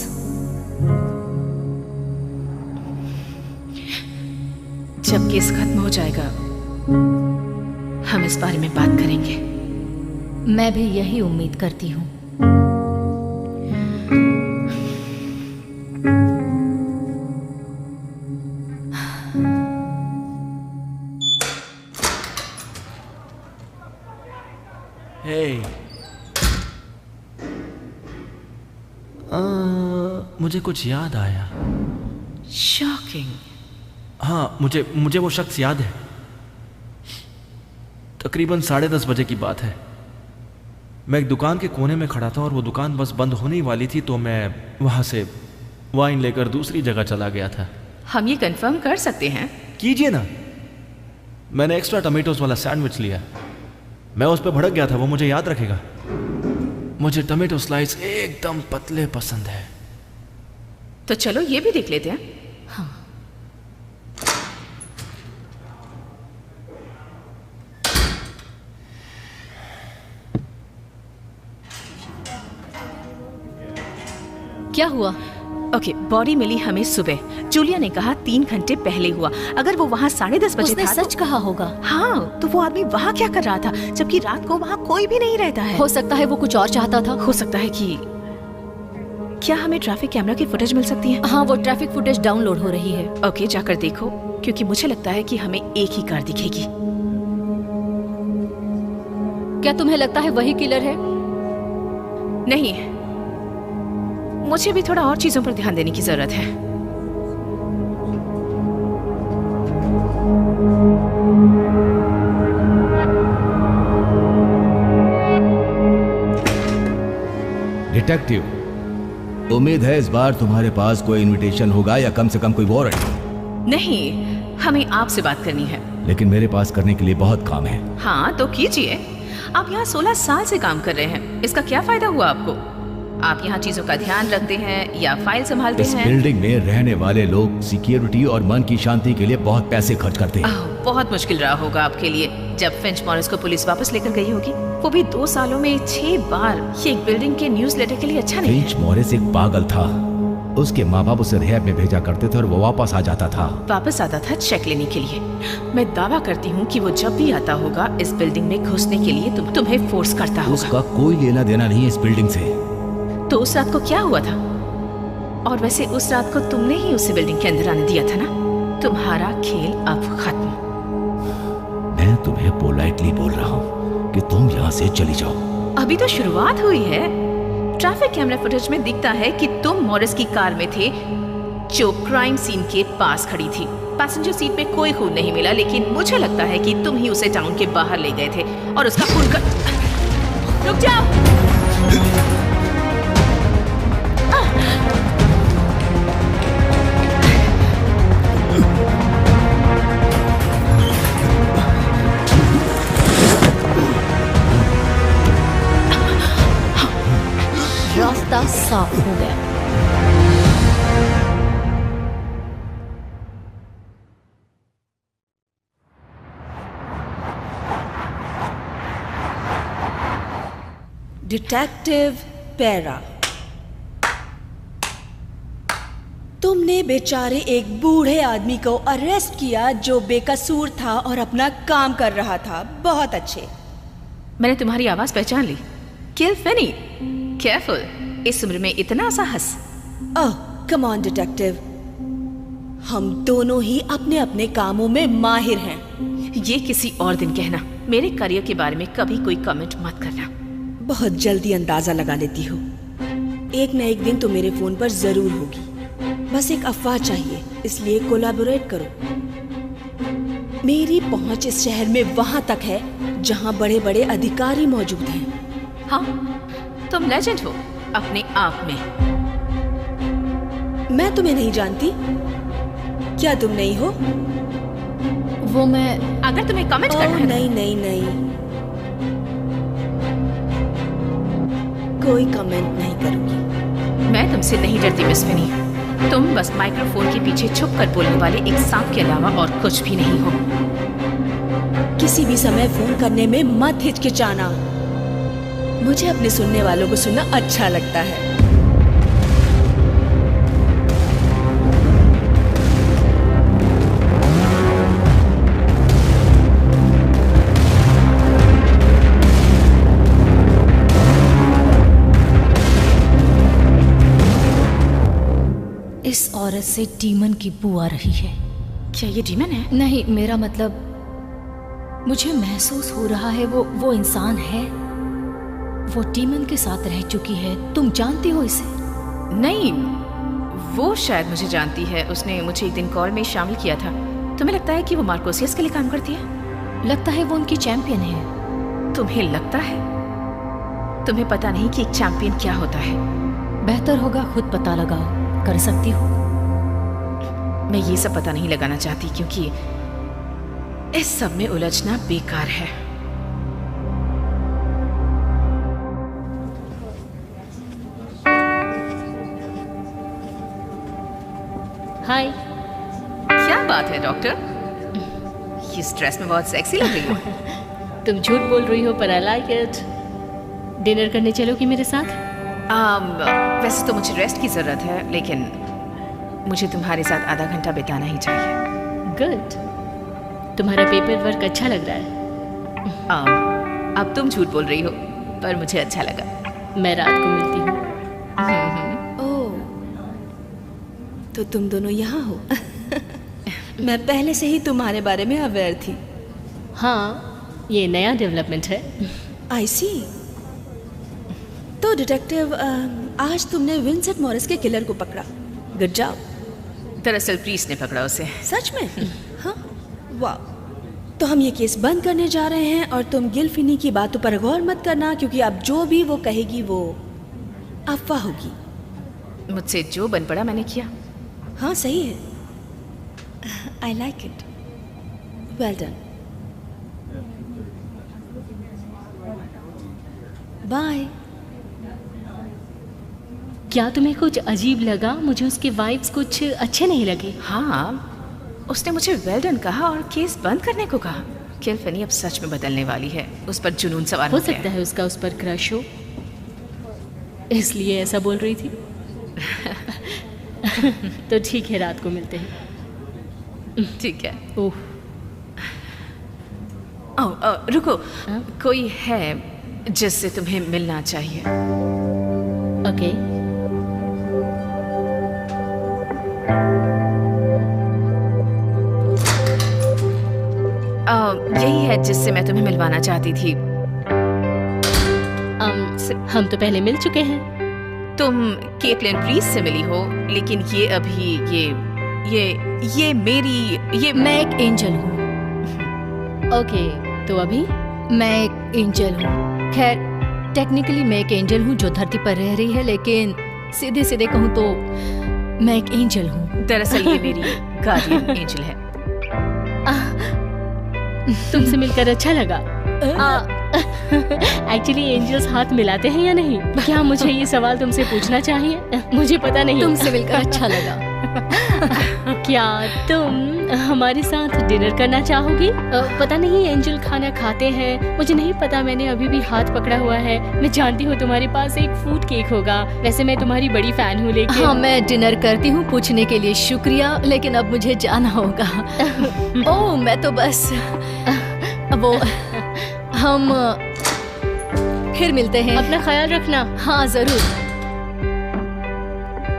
जब केस खत्म हो जाएगा हम इस बारे में बात करेंगे। मैं भी यही उम्मीद करती हूँ। मुझे कुछ याद आया। शॉकिंग। हाँ, मुझे वो शख्स याद है। तकरीबन 10:30 बजे की बात है। मैं एक दुकान के कोने में खड़ा था और वो दुकान बस बंद होने ही वाली थी, तो मैं वहाँ से वाइन लेकर दूसरी जगह चला गया था। हम ये कंफर्म कर सकते हैं? कीजिए ना। मैंने एक्स्ट्रा टमेटोज वाला सैंडविच लिया। मैं उस पर भड़क गया था, वो मुझे याद रखेगा। मुझे टमेटो स्लाइस एकदम पतले पसंद है। तो चलो ये भी देख लेते हैं। हाँ। क्या हुआ? ओके, बॉडी मिली हमें सुबह। जूलिया ने कहा 3 घंटे पहले हुआ। अगर वो वहाँ 10:30 बजे उसने था सच कहा होगा। हाँ, तो वो आदमी वहाँ क्या कर रहा था जबकि रात को वहाँ कोई भी नहीं रहता है? हो सकता है वो कुछ और चाहता था। हो सकता है कि क्या हमें ट्रैफिक कैमरा की फुटेज मिल सकती है? हाँ, वो ट्रैफिक फुटेज डाउनलोड हो रही है। ओके, जाकर देखो, क्योंकि मुझे लगता है कि हमें एक ही कार दिखेगी। क्या तुम्हें लगता है वही किलर है? नहीं, मुझे भी थोड़ा और चीजों पर ध्यान देने की जरूरत है। डिटेक्टिव, उम्मीद है इस बार तुम्हारे पास कोई इनविटेशन होगा या कम से कम कोई वारंट। नहीं, हमें आपसे बात करनी है। लेकिन मेरे पास करने के लिए बहुत काम है। हाँ, तो कीजिए। आप यहाँ 16 साल से काम कर रहे हैं, इसका क्या फायदा हुआ आपको? आप यहाँ चीजों का ध्यान रखते हैं या फाइल संभालते इस हैं? बिल्डिंग में रहने वाले लोग सिक्योरिटी और मन की शांति के लिए बहुत पैसे खर्च करते हैं। बहुत मुश्किल रहा होगा आपके लिए जब फिंच मॉरिस को पुलिस वापस लेकर गई होगी। वो भी 2 सालों में 6 बार। ये एक बिल्डिंग के न्यूज़लेटर के लिए अच्छा नहीं है। फिंच मॉरिस एक पागल था। उसके माँ बाप उसे रिहैब में भेजा करते थे और वो वापस आ जाता था। वापस आता था चेक लेने के लिए। मैं दावा करती हूँ कि वो जब भी आता होगा इस बिल्डिंग में घुसने के लिए तुम्हें फोर्स करता होगा। उसका कोई लेना देना नहीं है इस बिल्डिंग से। तो उस रात को क्या हुआ था? और वैसे उस रात को तुमने ही उसे बिल्डिंग के अंदर आने दिया था ना? तुम्हारा खेल अब खत्म। मैं तुम्हें पोलाइटली बोल रहा हूँ कि तुम यहाँ से चली जाओ। अभी तो शुरुआत हुई है। ट्रैफिक कैमरा फुटेज में दिखता है कि तुम मॉरिस की कार में थे जो क्राइम सीन के पास खड़ी थी। पैसेंजर सीट पे कोई खून नहीं मिला, लेकिन मुझे लगता है कि तुम ही उसे टाउन के बाहर ले गए थे और उसका खून कर... रुक जाओ। रास्ता साफ हो गया। डिटेक्टिव पेरा, तुमने बेचारे एक बूढ़े आदमी को अरेस्ट किया जो बेकसूर था और अपना काम कर रहा था। बहुत अच्छे। मैंने तुम्हारी आवाज पहचान ली। किल फेनी, केयरफुल, इस उम्र में इतना साहस। ओह कम ऑन डिटेक्टिव, हम दोनों ही अपने अपने कामों में माहिर हैं। ये किसी और दिन कहना, मेरे करियर के बारे में कभी कोई कमेंट मत करना। बहुत जल्दी अंदाजा लगा लेती हो। एक न एक दिन तो मेरे फोन पर जरूर होगी। बस एक अफवाह चाहिए, इसलिए कोलैबोरेट करो। मेरी पहुंच इस शहर में वहां तक है जहां बड़े बड़े अधिकारी मौजूद हैं। हाँ, तुम लेजेंड हो अपने आप में। मैं तुम्हें नहीं जानती, क्या तुम नहीं हो? वो मैं, अगर तुम्हें कमेंट करना है। नहीं नहीं नहीं, कोई कमेंट नहीं करूंगी। मैं तुमसे नहीं डरती मिस फेनी। तुम बस माइक्रोफोन के पीछे छुप कर बोलने वाले एक सांप के अलावा और कुछ भी नहीं हो। किसी भी समय फोन करने में मत हिचकिचाना। मुझे अपने सुनने वालों को सुनना अच्छा लगता है। इस औरत से डीमन की बू आ रही है। क्या ये डीमन है? नहीं, मेरा मतलब मुझे महसूस हो रहा है वो इंसान है। वो डीमन के साथ रह चुकी है। तुम जानती हो इसे? नहीं, वो शायद मुझे जानती है। उसने मुझे एक दिन कॉल में शामिल किया था। तुम्हें लगता है कि वो मार्कोसियस के लिए काम करती है? लगता है वो उनकी चैंपियन है। तुम्हें लगता है? तुम्हें पता नहीं कि एक चैंपियन क्या होता है? बेहतर होगा खुद पता लगाओ। कर सकती हो? मैं ये सब पता नहीं लगाना चाहती क्योंकि इस सब में उलझना बेकार है। हाय। क्या बात है डॉक्टर, इस ड्रेस में बहुत सेक्सी लग रही हो। तुम झूठ बोल रही हो पर आई लाइक इट। डिनर करने चलोगी मेरे साथ? वैसे तो मुझे रेस्ट की जरूरत है, लेकिन मुझे तुम्हारे साथ आधा घंटा बिताना ही चाहिए। गुड, तुम्हारा पेपर वर्क अच्छा लग रहा है। अब तुम झूठ बोल रही हो, पर मुझे अच्छा लगा। मैं रात को मिलती हूँ। ओह, तो तुम दोनों यहाँ हो। मैं पहले से ही तुम्हारे बारे में अवेयर थी। हाँ, ये नया डेवलपमेंट है। आई सी। तो डिटेक्टिव, आज तुमने विंसेंट मॉरिस के किलर को पकड़ा। Good job. दरअसल प्रीस ने पकड़ा उसे। सच में? हाँ, वाह। तो हम ये केस बंद करने जा रहे हैं और तुम गिल फिनी की बातों पर गौर मत करना, क्योंकि अब जो भी वो कहेगी वो अफवाह होगी। मुझसे जो बन पड़ा मैंने किया। हाँ सही है। I like it. Well done. Bye. क्या तुम्हें कुछ अजीब लगा? मुझे उसके वाइब्स कुछ अच्छे नहीं लगे। हाँ, उसने मुझे वेल डन कहा और केस बंद करने को कहा। किल फेनी अब सच में बदलने वाली है। उस पर जुनून सवार हो सकता है उसका उस पर क्रश हो, इसलिए ऐसा बोल रही थी। तो ठीक है, रात को मिलते हैं। ठीक है। ओह, रुको, कोई है जिससे तुम्हें मिलना चाहिए। ओके। यही है जिससे मैं तुम्हें मिलवाना चाहती थी। हम तो पहले मिल चुके हैं। तुम केटलिन प्रीस से मिली हो, लेकिन ये अभी ये मैं एक एंजल हूँ। ओके, तो अभी मैं एक एंजल हूँ। खैर, टेक्निकली मैं एक एंजल हूँ जो धरती पर रह रही है, लेकिन सीधे सीधे कहूँ तो मैं एक एंजल हूँ। दरअसल ये मेरी गार्डियन एंजल है। तुमसे मिलकर अच्छा लगा। एक्चुअली एंजल्स हाथ मिलाते हैं या नहीं? क्या मुझे ये सवाल तुमसे पूछना चाहिए? मुझे पता नहीं। तुमसे मिलकर अच्छा लगा। क्या तुम हमारे साथ डिनर करना चाहोगी? पता नहीं एंजल खाना खाते हैं, मुझे नहीं पता, मैंने अभी भी हाथ पकड़ा हुआ है। मैं जानती हूँ तुम्हारे पास एक फ्रूट केक होगा, वैसे मैं तुम्हारी बड़ी फैन हूँ लेकिन हाँ, मैं डिनर करती हूँ, पूछने के लिए शुक्रिया, लेकिन अब मुझे जाना होगा। ओह, मैं तो बस वो हम फिर मिलते हैं। अपना ख्याल रखना। हाँ जरूर।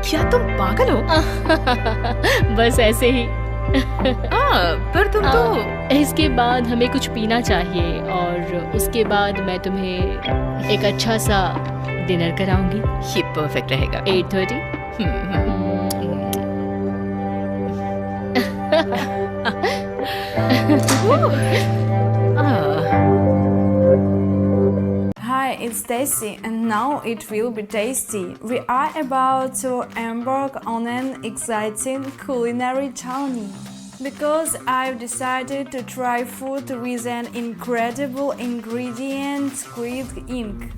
क्या तुम पागल हो? बस ऐसे ही। पर तुम तो इसके बाद हमें कुछ पीना चाहिए और उसके बाद मैं तुम्हें एक अच्छा सा डिनर कराऊंगी। ये परफेक्ट रहेगा। 8:30। Hi, it's Daisy, and now it will be tasty. We are about to embark on an exciting culinary journey. Because I've decided to try food with an incredible ingredient, squid ink.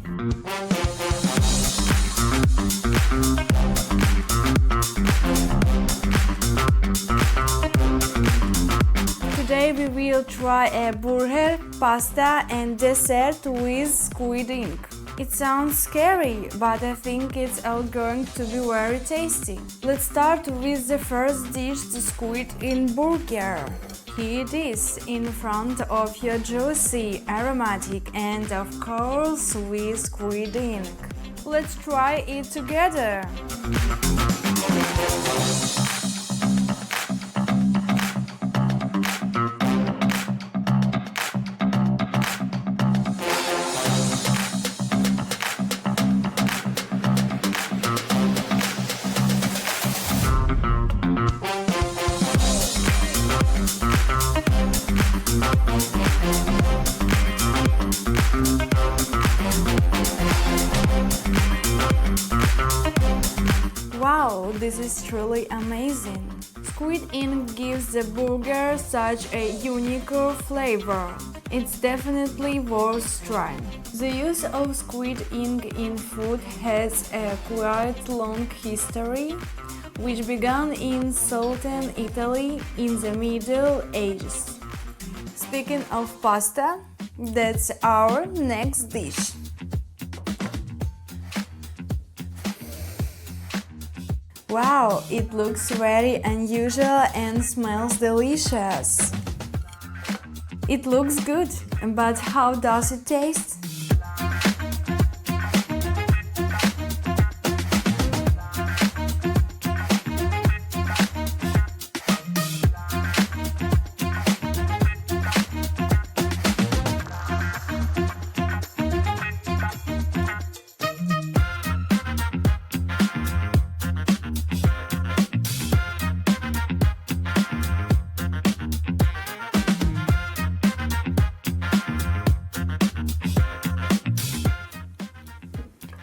Today we will try a burger, pasta and dessert with squid ink. It sounds scary, but I think it's all going to be very tasty. Let's start with the first dish, the squid ink burger. Here it is, in front of your juicy, aromatic and of course with squid ink. Let's try it together. Wow, this is truly amazing. Squid ink gives the burger such a unique flavor. It's definitely worth trying. The use of squid ink in food has a quite long history, which began in southern Italy in the Middle Ages. Speaking of pasta, that's our next dish. Wow, it looks very unusual and smells delicious. It looks good, but how does it taste?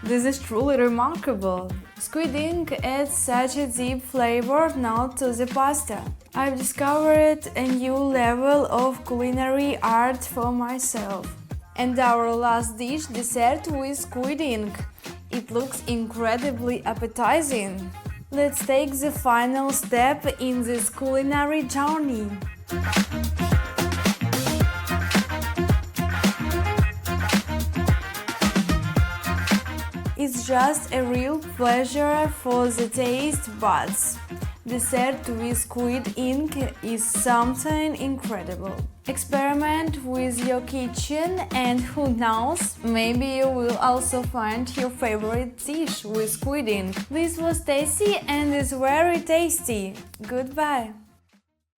This is truly remarkable. Squid ink adds such a deep flavor note to the pasta. I've discovered a new level of culinary art for myself. And our last dish, dessert with squid ink. It looks incredibly appetizing. Let's take the final step in this culinary journey. It's just a real pleasure for the taste buds. Dessert with squid ink is something incredible. Experiment with your kitchen and who knows, maybe you will also find your favorite dish with squid ink. This was Daisy and it's very tasty. Goodbye.